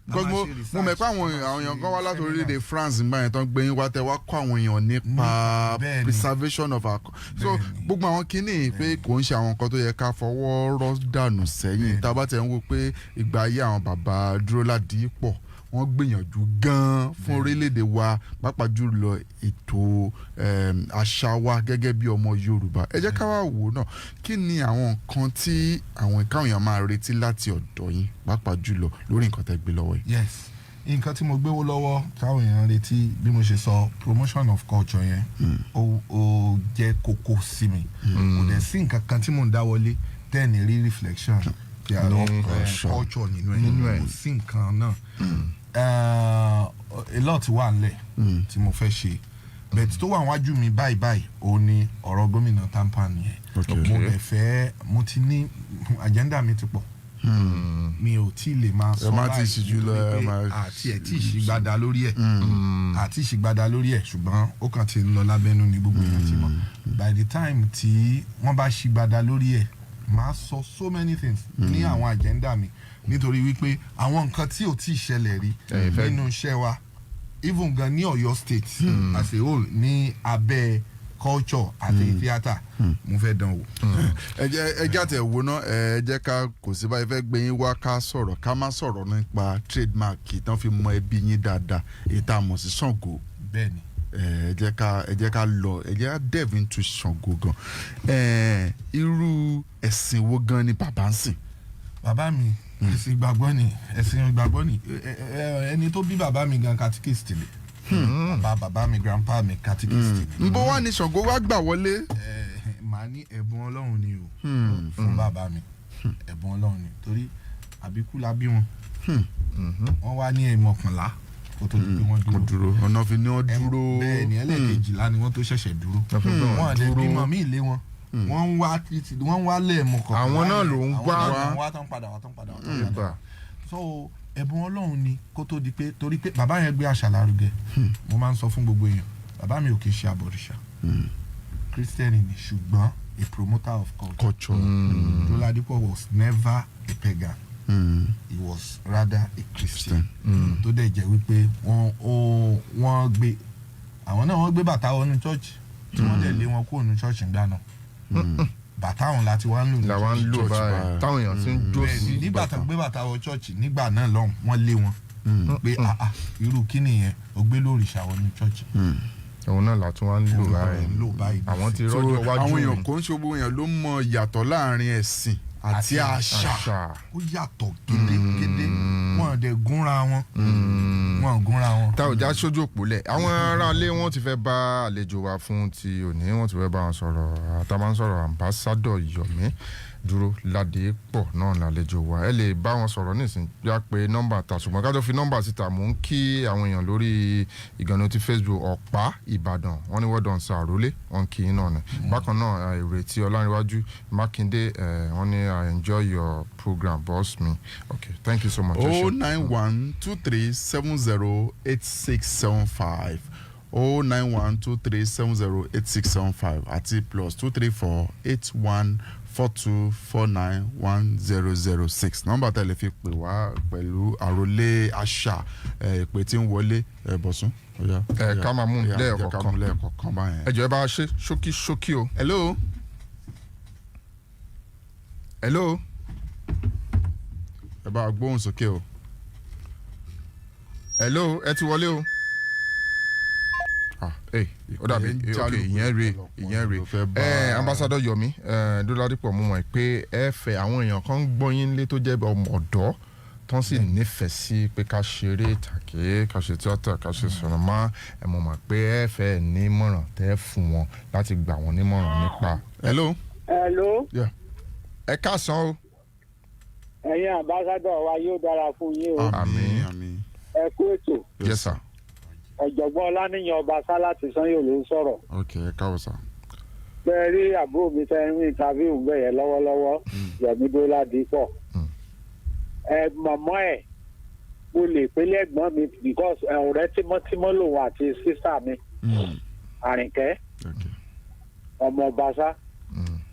because mo mọ̀ pé àwọn èèyàn kan wá láti orílẹ̀-èdè France nígbà yẹn tán gbé yín wá tẹ wá kọ́ àwọn èèyàn nípa preservation of our so gbogbo àwọn kìíní pé kò ń ṣe àwọn nǹkan tó yẹ ká fọwọ́ rọ́ dànù sẹ́yìn tá a bá tẹ̀ ń wo pé ìgbà ayé àwọn bàbá Duro Ladipo wọ́n gbìyànjú gan-an fún orílẹ̀-èdè wa pàápàá jùlọ ètò àṣà wa gẹ́gẹ́ bí ọmọ Yorùbá ẹ jẹ́ ká wá wò náà kí ni àwọn nǹkan tí àwọn èèyàn máa retí láti ọ̀dọ̀ yín pàápàá jùlọ lórí nǹkan tẹ́ gbé lọ́wọ́ yìí. yes nǹkan tí mo gbé lọ́wọ́ táwọn èèyàn retí bí mo ṣe sọ promotion of culture yẹn ó jẹ́ kókó sí mi kò dẹ̀ sí nǹkan kan tí mò ń dáwọ́lé tẹ́ẹ̀nì rí reflection kí a lọ culture nínú ẹ̀ kò sí nǹkan náà. A lot wà nílẹ̀ tí mo fẹ́ ṣe but tó wà wájú mi báyìí ó ní ọ̀rọ̀ gómìnà TAMPAN yẹn mo lè fẹ́ mo ti ní agenda mi ti pọ̀ mi ò tí lè máa sọ báyìí àti ẹ̀ tí ìṣìgbádà lórí ẹ̀ ṣùgbọ́n ó kàn ti lọ lábẹ́nú ní gbogbo ìyẹn ti mọ̀ by the time tí wọ́n bá ṣìgbádà lórí ẹ̀ máa sọ so many things ní àwọn agenda mi nítorí wípé àwọn nǹkan tí ò tí ì ṣẹlẹ̀ rí nínú iṣẹ́ wa even gan ní Oyo State as a whole ní abẹ́ culture àti theatre mo fẹ́ dán wò. ẹ jẹ́ àtẹ̀ wo náà ẹ jẹ́ ká kò sí báyìí fẹ́ gbé yín wá ká má sọ̀rọ̀ nípa trademark tán fi mọ ẹbí yín dáadáa èyí tá a mọ̀ sí Ṣàngó bẹ́ẹ̀ ni. ẹ jẹ́ ká lọ ẹ jẹ́ ká delve into Ṣàngó gan. Irú ẹ̀sìn wo gan ni bàbá ń sìn? Bàbá mi ẹ̀sìn ìgbàgbọ́ ni ẹni tó bí bàbá mi gan katikist ni. Bàbá mi grandpa mi katikist ni. Nbó wá ní Ṣàngó wá gbà wọlé. Màá ní ẹ̀bùn Ọlọ́run ni o fún bàbá mi, ẹ̀bùn Ọlọ́run ni torí àbíkú la bí wọn. Wọ́n wá ní ẹ̀mọ̀kànlá kó tó di pé wọ́n dúró. Ọ̀nà fi ní wọ́n dúró. Bẹ́ẹ̀ ni ẹlẹ́ẹ̀kejìlá ni wọ́n tó ṣẹ̀ṣẹ̀ dúró. Wọ́n àdé bímọ mí ilé wọn. Wọ́n ń wá lẹ́ẹ̀mọ̀kànlá. Àwọn náà ló ń wá. Àwọn wá tán padà. So ẹ̀bùn Ọlọ́run ni kó tó di pé torí pé bàbá yẹn gbé àṣà lárugẹ. Mo máa ń sọ fún gbogbo èèyàn bàbá mi ò kì í ṣe abọ̀rìṣà. Christian ni ṣùgbọ́n a promoter of culture. Duro Ladipo was never a pagan. He was rather a Christian. Tó dẹ̀ jẹ́ wípé wọ́n gbé àwọn náà wọ́n gbé bàtà wọnú church tí wọ́n dẹ̀ lé wọn kúrò ní church ńgbà náà. Bàtà àwọn láti wá ń lò ní church báyìí táwọn èèyàn ti ń jó sí. Nígbà tó gbé bàtà wọ church nígbà náà lọ́hùn wọ́n lé wọn pé irú kíni yẹn ó gbé lórìṣà wọnú church. Òun náà látún wá ń lò báyìí. Àwọn ti rọ́jò wájú. Àwọn èèyàn kò ń ṣe gbogbo èèyàn ló mọ ìyàtọ̀ láàrin ẹ̀sìn àti àṣà. Ó yàtọ̀ gédégédé wọn dẹ̀ gúnra wọn. Tá ò já sójú òpólẹ̀ àwọn aráalé wọn ti fẹ́ bá àlejò wa fún ti òní wọn ti fẹ́ bá wọn sọ̀rọ̀ àtàwọn sọ̀rọ̀ ambassador Yomi Duro Ladipo náà lálejò wa. Ẹ lè bá wọn sọ̀rọ̀ nísìnyí bí a pe nọ́mbà ta ṣùgbọ́n ká tó fi nọ́mbà síta mò ń kí àwọn èèyàn lórí ìgànnì ti Facebook Ọ̀pá Ìbàdàn wọ́n ní wọ́n dàn sa Arole wọ́n kì í náà ni. Bákan náà Ìrètí Ọlárìnwájú Mákindé wọ́n ní I enjoy your program boss me. Okay, thank you so much. 09123708675 09123708675 àti +2348142491006 nọ́mbà tẹ́lẹ̀ fi pè wá pẹ̀lú Arole Asa ìpè tí ń wọlé Bọ̀sún. Ká máa mú lẹ́ẹ̀kọ̀ọ̀kan báyẹn. Ẹ jọ̀ọ́ ẹ bá ṣe ṣókí o. Hello. Ẹ bá gbóhùn sókè o. Hello, ẹ ti wọlé o. Ó dàbí ìyẹn rè. Ambassador Yomi Duro Ladipo mú wọn pé ẹ fẹ́ àwọn èèyàn kan gbọ́yìn lé tó jẹ́ ọ̀dọ́ tán sì nífẹ̀ẹ́ sí pé ká ṣeré ìtàgé ká ṣe tíátà ká ṣe sinimá ẹ mọ̀ mọ̀ pé ẹ fẹ́ nímọ̀ràn tẹ́ fún wọn láti gbà wọ́n nímọ̀ràn nípa. Hello. Ẹ káàsán o. Ẹ̀yin ambassador wa yóò dára fún yín o. Àmín. Ẹ kú ètò. Yes sir. Ọ̀jọ̀gbọ́n Ọláníyàn Ọbaṣá láti Sanyo ló ń sọ̀rọ̀. Ok, ẹ káwọ́ sá. Bẹ́ẹ̀ rí àbúrò mi tẹ́ ń interview bẹ́ẹ̀ yẹn lọ́wọ́lọ́wọ́ Yomi Duro Ladipo. Mọ̀mọ́ ẹ̀ mo lè pélé ẹ̀gbọ́n mi because ọ̀rẹ́ tímọ́tímọ́ lòun àti sísá mi Àrìnkẹ́ ọmọ Ọbaṣá.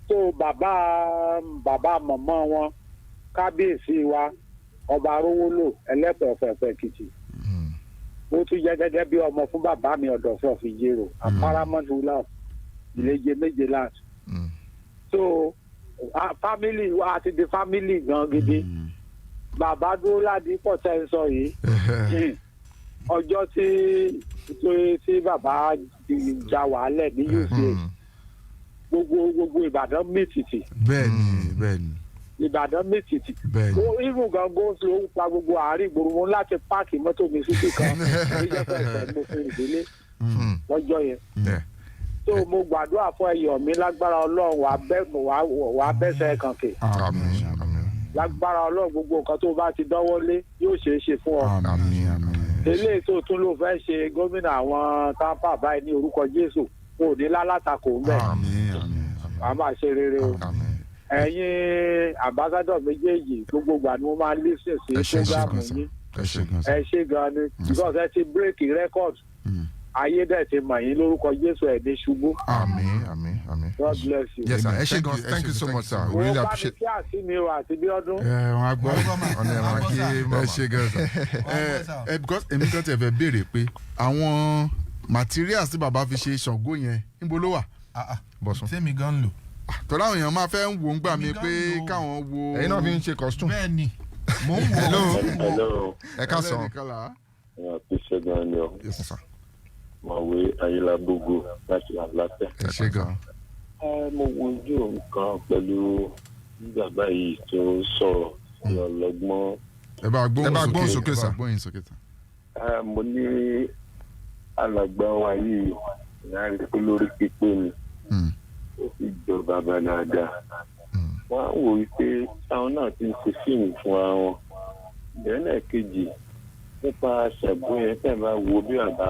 So bàbá mọ̀mọ́ wọn kábíyèsí wa ọba Arówólò ẹlẹ́pẹ̀ẹ́fẹ̀ẹ́fẹ̀ Èkìtì. Ó tún jẹ́ gẹ́gẹ́ bí ọmọ fún bàbá mi Ọ̀dọ̀fẹ́ Ọ̀fìjèrò Paramount Ruler Ìlẹ́jẹ Méjèland. So family wa àti the family gan gidi. Bàbá Duro Ladipo tẹ́ ń sọ yìí ọjọ́ tí bàbá jà wàhálẹ̀ ní UCH gbogbo Ìbàdàn mìtìtì. Bẹ́ẹ̀ni. Ìbàdàn mìtìtì. Irú gangan ló ń pa gbogbo àárín ìgboro wọn láti páàkì mọ́tò mi sí kíkan níjẹ́fẹ̀ẹ́fẹ́ mo fi rìn délé lọ́jọ́ yẹn. So mo gbàdúrà fún Yomi lágbára Ọlọ́run wàá bẹ́sẹ̀ kànkè. Lágbára Ọlọ́run gbogbo nǹkan tó bá ti dánwọ́ lé yóò ṣeé ṣe fún ọ. Eléyìí tó tún ló fẹ́ ṣe gómìnà àwọn TAMPAN báyìí ní orúkọ Jésù kò ní lálátakò ń bẹ̀. Wàá máa ṣe rere o. Ẹ̀yin ambassador méjèèjì gbogbo ìgbà ni mo máa listen sí programu yín. Ẹ ṣé gan ni because ẹ ti break record. Ayé dẹ̀ ti mọ̀ yín lórúkọ Jésù ẹ̀ ní ṣubú. Àmín. God bless you. Yes sir. Ẹ ṣé gan. Thank you so much sir. We really appreciate. Wọ́n bá mi kí àti mi o àti bí ọdún. Wọ́n á gbọ́. Ẹ ṣé gan sir. Because èmi kan tẹ̀ fẹ́ béèrè pé àwọn materials tí bàbá fi ṣe Ṣàngó yẹn níbo ló wà? Bọ̀sùn. Sẹ́mi gan lò. Tọ́lá àwọn èèyàn máa fẹ́ ń wo ń gbà mí pé káwọn wo. Ẹ̀yin náà fi ń ṣe costume. Bẹ́ẹ̀ni mò ń wò. Hello. Ẹ káàsán. Ṣé gan ni o? Yes sir. mọ̀wé ayélujábógo láti àlàtẹ̀. ẹ ṣe gan. mo wojú nǹkan pẹ̀lú bàbá yìí tó sọ̀rọ̀ lọ́gbọ́n. ẹ bá gbóhùn sókè sá. mo ní alàgbà wa yìí ìyá rí pé lórí pípé ni ó sì jọ bàbá dáadáa. wọ́n á wò wípé táwọn náà ti ń ṣe fíìmù fúnra wọn. ìbẹ̀rẹ̀ kejì nípa ṣẹ̀bùn yẹn tẹ̀ máa wo bí bàbá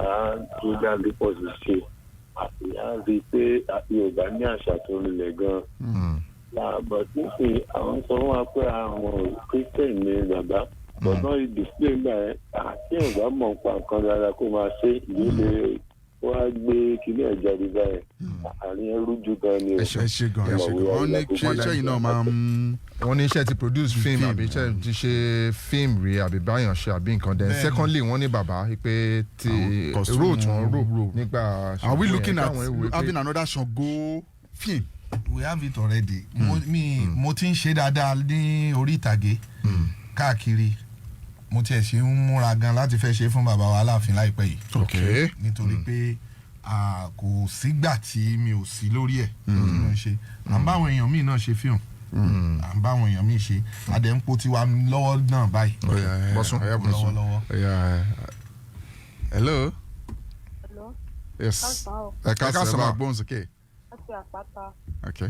Duro Ladipo ṣe àti á rí i pé Yorùbá ní àṣà tó rinlẹ̀ gan-an. làbọ̀ tí ń pè àwọn sọ wọn pé àwọn Christian ní bàbá bọ̀dọ̀ ìdílé gbà ẹ́ àti Yorùbá mọ̀ nípa nǹkan dára kó máa ṣe ìdílé wá gbé kílé ẹ̀jẹ̀ rí báyìí àárín ẹrú jù gan ni. ẹ ṣe gan wọ́n ní ṣé yìí náà máa ń. wọ́n ní iṣẹ́ ti produce film àbí iṣẹ́ ti ṣe film rí àbí báyọ̀ ṣe àbí nǹkan then secondly wọ́n ní bàbá pé ti road wọn rò nígbà. are we looking at having another Ṣàngó film. we have it already. mo ti ń ṣe dáadáa ní orí ìtàgé káàkiri mo tiẹ̀ ṣe ń múra gan láti fẹ́ ṣe fún bàbá wa Aláàfin láìpẹ́ yìí. nítorí pé kò sígbà tí mi ò sí lórí ẹ̀ tí mo ń ṣe à ń bá àwọn èèyàn míì náà ṣe fíìmù à ń bá àwọn èèyàn míì ṣe adẹ̀ ń po tiwa lọ́wọ́ náà báyìí. bọ́sùn lọ́wọ́lọ́wọ́. hello. hello. yes. ẹ ká sọ ma gbóhùn sókè. láti àpáta. okay.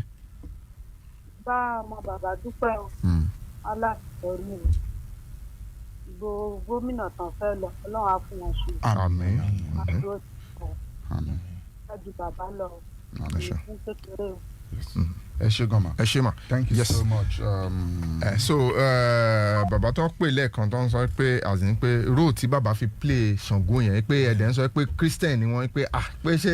bá ọmọ bàbá dúpẹ́ o aláàtọ̀rí o ìbò gómìnà tán fẹ́ lọ ọlọ́run á fún wọn ṣe. àmín. àdúró ti pọ̀ ṣáájú bàbá lọ èyí fún kékeré o. ẹ ṣe gan ma. ẹ ṣe ma. thank you so much. bàbá tó pè lẹ́ẹ̀kan tó ń sọ pé àzìn pé róò tí bàbá fi play Ṣàngó yẹn pé ẹ̀dẹ̀ ń sọ pé Christian ni wọ́n pé pé ṣé.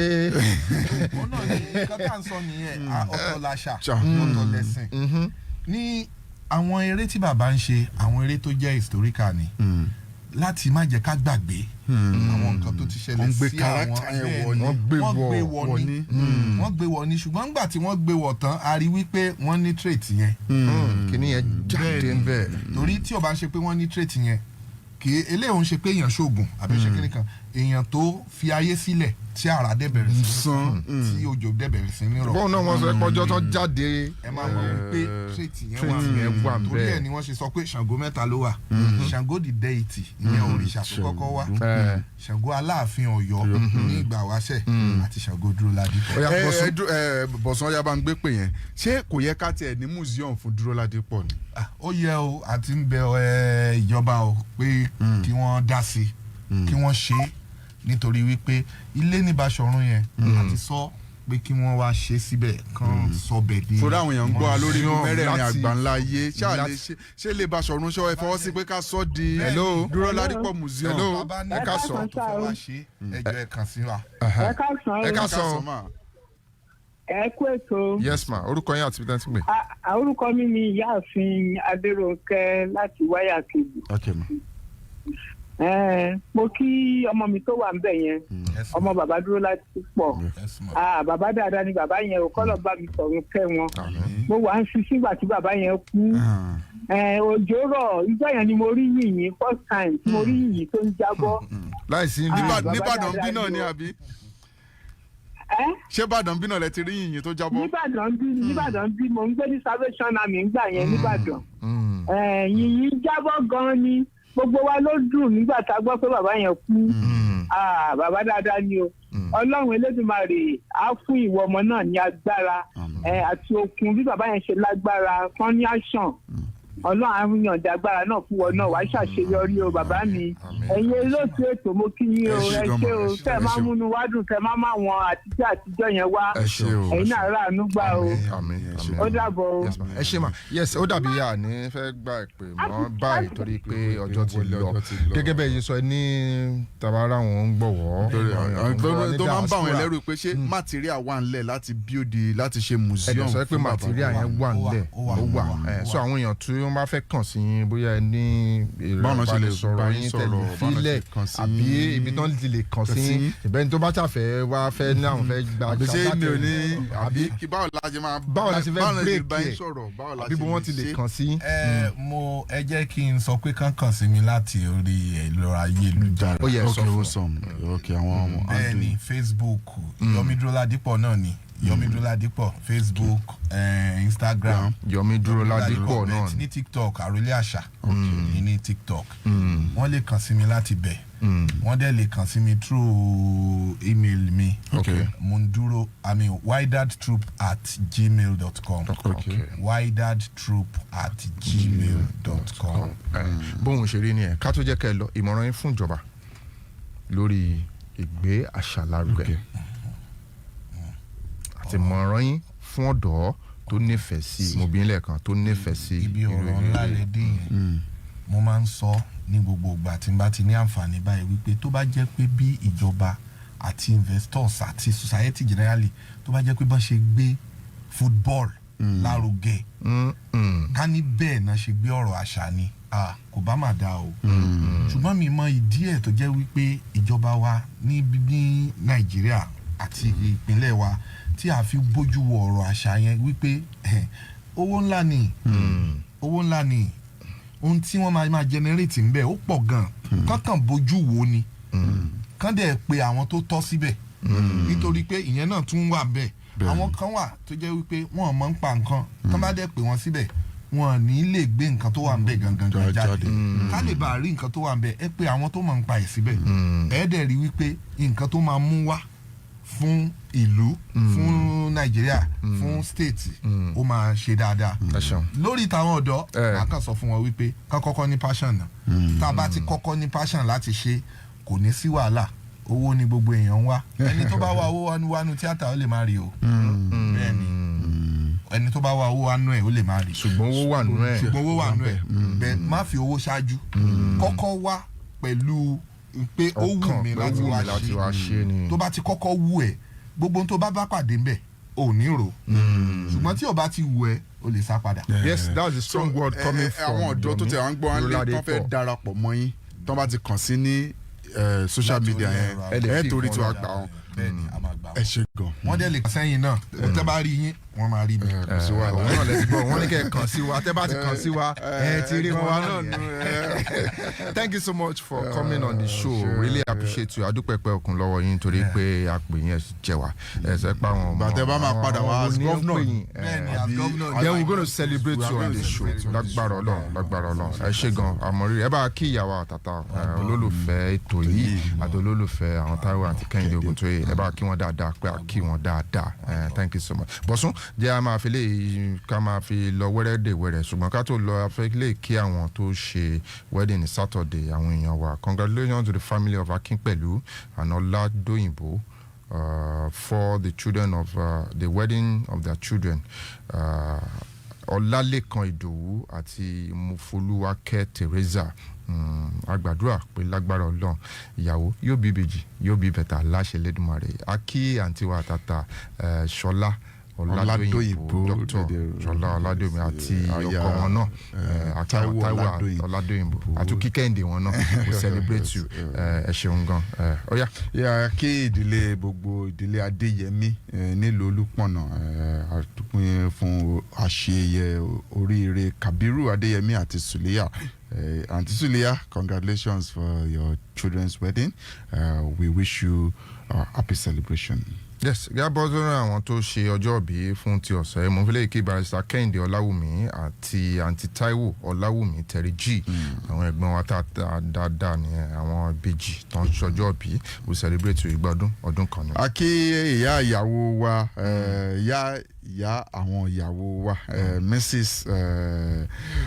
òun náà ní kọ́tà ń sọ nìyẹn ọ̀tọ̀ làṣà ọ̀tọ̀ lẹ́sìn ní àwọn eré tí bàbá ń ṣe àwọn eré tó jẹ́ historical ni láti má jẹ́ ká gbàgbé àwọn nǹkan tó ti ṣẹlẹ̀ sí àwọn wọ́n gbé wọ̀ ni ṣùgbọ́n nígbà tí wọ́n gbé wọ̀ tán a rí wípé wọ́n ní trait yẹn. kìíní yẹn jáde ń bẹ̀. torí tí ó bá ń ṣe pé wọ́n ní trait yẹn kì í eléyìí ń ṣe pé èèyàn ṣoògùn àbí ṣe kíní kan èèyàn tó fi ayé sílẹ̀ tí ara dẹ̀ bẹ̀rẹ̀ sí sán tí òjò dẹ̀ bẹ̀rẹ̀ sí ní rọ̀. bọ́ọ̀ náà wọ́n sọ pé ọjọ́ tó jáde. ẹ máa mọ̀ wípé trait yẹn wà torí ẹ̀ ni wọ́n ṣe sọ pé Ṣàngó mẹ́ta ló wà Ṣàngó the deity ìyẹn òrìṣà tó kọ́kọ́ wá Ṣàngó Aláàfin Ọ̀yọ́ ní ìgbà wáṣẹ̀ àti Ṣàngó Duro Ladipo. bọ̀sán ọ̀yá bá ń gbé pè yẹn ṣé kò yẹ ká tiẹ̀ ní museum fún Duro Ladipo ni. ó yẹ o àti ń bẹ ìjọba o pé kí wọ́n dá sí kí wọ́n ṣe é nítorí wípé ilé ní Báṣọ̀run yẹn àti sọ pé kí wọ́n wá ṣe síbẹ̀ kán sọ bẹ̀ dé. fúnra àwọn èèyàn ń gbọ́ lórí mẹ́rẹ̀ẹ̀rin àgbáńlá ayé ṣé lè Báṣọ̀run ṣọ́ ẹ fọwọ́ sí pé ká sọ di Duro Ladipo Museum. bàbá ní ká sọ tó fẹ́ wá ṣe ẹjọ́ ẹ kàn sí wa. ẹ ká sọ. ẹ kú ètò. yes ma orúkọ yín àti bíi gbé. orúkọ mi ni ìyáàfin Adérónkẹ́ láti Wáyà Kejì. okay ma. mo kí ọmọ mi tó wà ńbẹ̀ yẹn ọmọ bàbá Duro Ladipo bàbá dáadáa ni bàbá yẹn ò kọ́lọ̀ bá mi sọ̀rọ̀ kẹ́ wọn mo wà ń fi sígbà tí bàbá yẹn kú òjò rọ̀ ìjọ yẹn ni mo rí yìnyín first time tí mo rí yìnyín tó ń jábọ́. láìsí nìbàdàn bí náà ni àbí ṣé Ìbàdàn bí náà lẹ ti rí yìnyín tó jábọ́. Níbàdàn bí mo ń gbé ní Salvation Army ńgbà yẹn nìbàdàn yìnyín jábọ́ gan-an ni gbogbo wa ló dùn nígbà tá a gbọ́ pé bàbá yẹn kú bàbá dáadáa ni o Ọlọ́run Elédùmarè á fún ìwọ ọmọ náà ní agbára àti okun bí bàbá yẹn ṣe lágbára kan ní àṣàn Ọlọ́run á yànjẹ agbára náà fún wọn náà wàá ṣàṣeyọrí o bàbá mi ẹ̀yin olóòtú ètò mo kí yín o ẹ ṣé o tẹ́ máa múnú wá dùn tẹ́ máa wọn àtijọ́ yẹn wá ẹ̀yin náà ráàánú gbà o ó dàbọ̀ o. ẹ ṣé ma yes ó dàbí yà ní fẹ́ gba ìpè mọ́ báyìí torí pé ọjọ́ ti lọ gẹ́gẹ́ bẹ́ẹ̀ yìí sọ ní tabara wọn ń gbọ̀wọ́. tó máa ń bá àwọn ẹlẹ́rù pé ṣé material wà ńlẹ̀ láti build láti ṣe museum. ẹ sọ pé material yẹn wà ńlẹ̀ ó wà so àwọn èèyàn tí wọ́n bá fẹ́ kàn sí yín bóyá ẹ ní báwọn ṣe lè sọ̀rọ̀ yín tẹ́lẹ̀ fílẹ̀ àbí ibi tán ti lè kàn sí yín ìbẹ́ni tó bá ṣàfẹ́ wá fẹ́ ní àwọn fẹ́ gba àbí báwo la ṣe fẹ́ bírèkì àbí bí wọ́n ti lè kàn sí. ẹ jẹ́ kí n sọ pé kàn sí mi láti orí ẹ̀rọ ayélujára. ó yẹ sọ fún bẹ́ẹ̀ ni Facebook Yomi Duro Ladipo náà ni Yomi Duro Ladipo Facebook Instagram Yomi Duro Ladipo náà ní TikTok Arole Asa ní TikTok wọ́n lè kàn sí mi láti bẹ̀ wọ́n dẹ̀ lè kàn sí mi through email mi wideredtroop@gmail.com wideredtroop@gmail.com. bóun ṣe rí ni ẹ ká tó jẹ́ kẹ́ ẹ lọ ìmọ̀ràn yín fún ìjọba lórí ìgbé àṣà lárugẹ àti ìmọ̀ràn yín fún ọ̀dọ́ tó nífẹ̀ẹ́ sí mobilẹ̀ kan tó nífẹ̀ẹ́ sí ibi ọ̀rọ̀ ńlá lè dé yẹn mo máa ń sọ ní gbogbo ìgbà tí n bá ti ní àǹfààní báyìí wípé tó bá jẹ́ pé bí ìjọba àti investors àti society generally tó bá jẹ́ pé bọ́n ṣe gbé football lárugẹ ká ní bẹ́ẹ̀ náà ṣe gbé ọ̀rọ̀ àṣà ni kò bá má dáa o ṣùgbọ́n mi mọ ìdí ẹ̀ tó jẹ́ wípé ìjọba wa ní Nàìjíríà àti ìpínlẹ̀ wa tí a fi bójú wo ọ̀rọ̀ àṣà yẹn wípé owó ńlá ni ohun tí wọ́n máa generate ń bẹ̀ ó pọ̀ gan kọ́kàn bójú wo ni kán dẹ̀ pé àwọn tó tọ́ síbẹ̀ nítorí pé ìyẹn náà tún wà bẹ́ẹ̀ àwọn kan wà tó jẹ́ wípé wọ́n mọ̀ ń pa nǹkan kán bá dẹ̀ pé wọ́n síbẹ̀ wọn ní lè gbé nǹkan tó wà ń bẹ̀ gangan jáde ká lè bá rí nǹkan tó wà ń bẹ̀ ẹ pé àwọn tó mọ̀ ń pa ẹ̀ síbẹ̀ ẹ dẹ̀ rí wípé nǹkan tó máa mú wá fún ìlú fún Nàìjíríà fún state ó máa ṣe dáadáa lórí táwọn ọ̀dọ́ a kàn sọ fún wọn wípé ká kọ́kọ́ ní passion náà tá a bá ti kọ́kọ́ ní passion láti ṣe kò ní sí wàhálà owó ni gbogbo èèyàn ń wá ẹni tó bá wá owó wánú tíátà ó lè má rí o bẹ́ẹ̀ ni ẹni tó bá wá owó wánú ẹ̀ ó lè má rí ṣùgbọ́n owó wà nú ẹ̀ bẹ́ẹ̀ má fi owó ṣáájú kọ́kọ́ wá pẹ̀lú pé ó wù mí láti wá ṣe tó bá ti kọ́kọ́ wù ẹ́ gbogbo tó bá pàdé ń bẹ̀ ò ní rò ṣùgbọ́n tí ó bá ti wù ẹ́ o lè sá padà. Yes, that's a strong word coming from àwọn ọ̀dọ́ tó tẹ̀ wá ń gbọ́ wọn lé tán fẹ́ darapọ̀ mọ́ yín tán bá ti kàn sí ní social media yẹn ẹ torí tí wàá gbà wọn ẹ ṣe gan. wọ́n dẹ̀ lè sẹ́yìn náà tẹ́ bá rí yín wọ́n máa rí mi. òun náà lẹ́sìn bọ̀ wọ́n ní kẹ́ ẹ kàn sí wa tẹ́ bá ti kàn sí wa ẹ ti rí wa náà nù. Thank you so much for coming on the show. Really appreciate you. adúpẹ́pẹ́ òkun lọ́wọ́ yín torí pé àpè yẹn jẹ wá ẹsẹ̀ pa wọn. bàtẹ́ bá máa padà wá as governor. Then we're going to celebrate you on the show. lágbára Ọlọ́run ẹ ṣe gan àmọ́rí ẹ bá kí ìyàwó àtàtà olólùfẹ́ ètò yìí àti olólùfẹ́ àwọn Taiwo àti Kehinde Oguntoye ẹ bá kí wọn dáadáa pé a kí wọn dáadáa. Thank you so much. Bọ́sún jẹ́ a máa fi lè ká máa fi lọ wẹ́rẹ́ ṣùgbọ́n ká tó lọ afẹ́ lè kí àwọn tó ṣe wedding Saturday àwọn èèyàn wa. Congratulations to the family of Akinpelu and Oladoyinbo for the children of the wedding of their children. Ọlálékan Ìdòwú àti Mufoluwakẹ́ Teresa. Agbàdúrà pé lágbára Ọlọ́run ìyàwó yóò bí ìbejì yóò bí bẹ̀tà láṣẹ Lédùmarè. Akí àǹtí wa tata Ṣọlá Ọládòyìnbó Dr. Ṣọlá Ọládòyìnbó àti ọkọ wọn náà Taiwo Ọládòyìnbó àti Kehinde wọn náà we celebrate you ẹ ṣeun gan. Ọ̀yá kí ìdílé gbogbo ìdílé Adéyẹmí nílùú Olúpọ̀nà àdúpẹ́ fún àṣeyẹ oríire Kabiru Adéyẹmí àti Suliya. Auntie Suliya, congratulations for your children's wedding. We wish you a happy celebration. Yes, gẹ́gẹ́ bọ́sọ̀rọ̀ àwọn tó ṣe ọjọ́ bí fún ti ọ̀sẹ̀ mo fi lè kí barrister Kehinde Ọláwùmí àti àǹtí Taiwo Ọláwùmí Terry G àwọn ẹ̀gbọ́n wa dáadáa ni àwọn ìbejì tó ń ṣọjọ́ bí we celebrate ìgbà ọdún kan ni. A kí ìyá ìyàwó wa ìyá àwọn ìyàwó wa Mrs.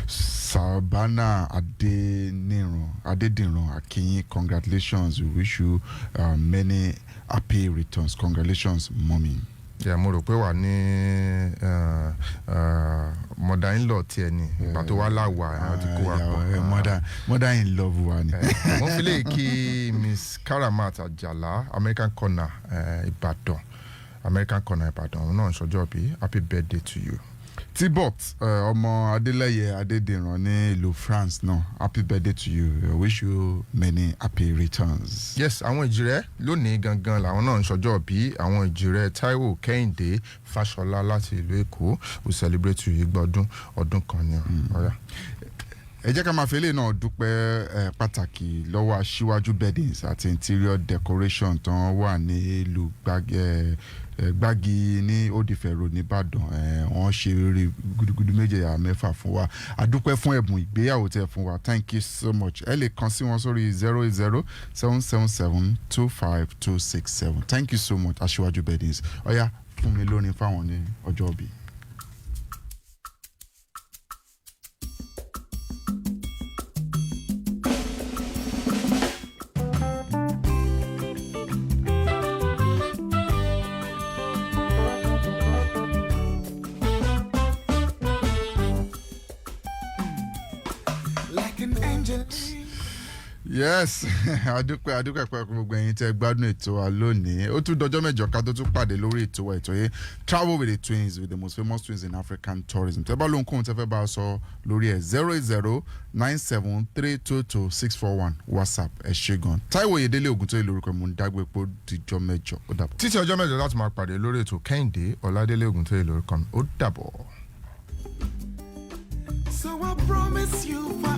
Sabana Adediran Akinyin, congratulations. We wish you many happy returns. Congratulations, mommy. Yeah, mo rò pé wà ní mother-in-law tiẹ̀ ni ìgbà tó wá láwà ẹ̀ ti kó wa pọ̀. Mother-in-law wa ni. Mo fi lè kí Miss Karamat Ajala American Corner Ibadan òun náà ń ṣọjọ́ bí happy birthday to you. Tibot ọmọ Adélẹ́yẹ Adédìran ní ìlú France náà happy birthday to you. I wish you many happy returns. Yes, àwọn ìjìrẹ́ lónìí gangan làwọn náà ń ṣọjọ́ bí àwọn ìjìrẹ́ Taiwo Kehinde Fáṣọlá láti ìlú Èkó we celebrate you igba ọdún kan ni ọ̀yá. Ẹ jẹ́ ká máa fi eléyìí náà dúpẹ́ pàtàkì lọ́wọ́ aṣíwájú beddings àti interior decoration tán wà ní ìlú Gbági ní Òdìfẹ̀ road nìbàdàn. Wọ́n ṣe eré gudugudu méje mẹ́fà fún wa. A dúpẹ́ fún ẹ̀bùn ìgbéyàwó tẹ́ fún wa. Thank you so much. Ẹ lè kàn sí wọn sórí 080-777-25267. Thank you so much aṣíwájú beddings. Ọ̀yá fún mi lónìí fáwọn ní ọjọ́ òbí. Yes, adúpẹ́ pẹ́ gbogbo ẹ̀yin tẹ́ gbádùn ètò wa lónìí. Ó tún dọjọ́ mẹ́jọ ká tó tún pàdé lórí ètò wa ètò yìí Travel with the Twins with the most famous twins in African tourism. Tẹ́ bá lóhun kóhun tẹ́ fẹ́ bá a sọ lórí ẹ̀ 08097322641 WhatsApp ẹ̀ ṣe gan. Taiwo Yedele Oguntoye lórúkọ mo ń dágbé pé ó dijọ́ mẹ́jọ ó dàbọ̀. Títí ọjọ́ mẹ́jọ láti máa pàdé lórí ètò Kehinde Ọládélé Oguntoye lórúkọ mi ó dàbọ̀. So I promise you for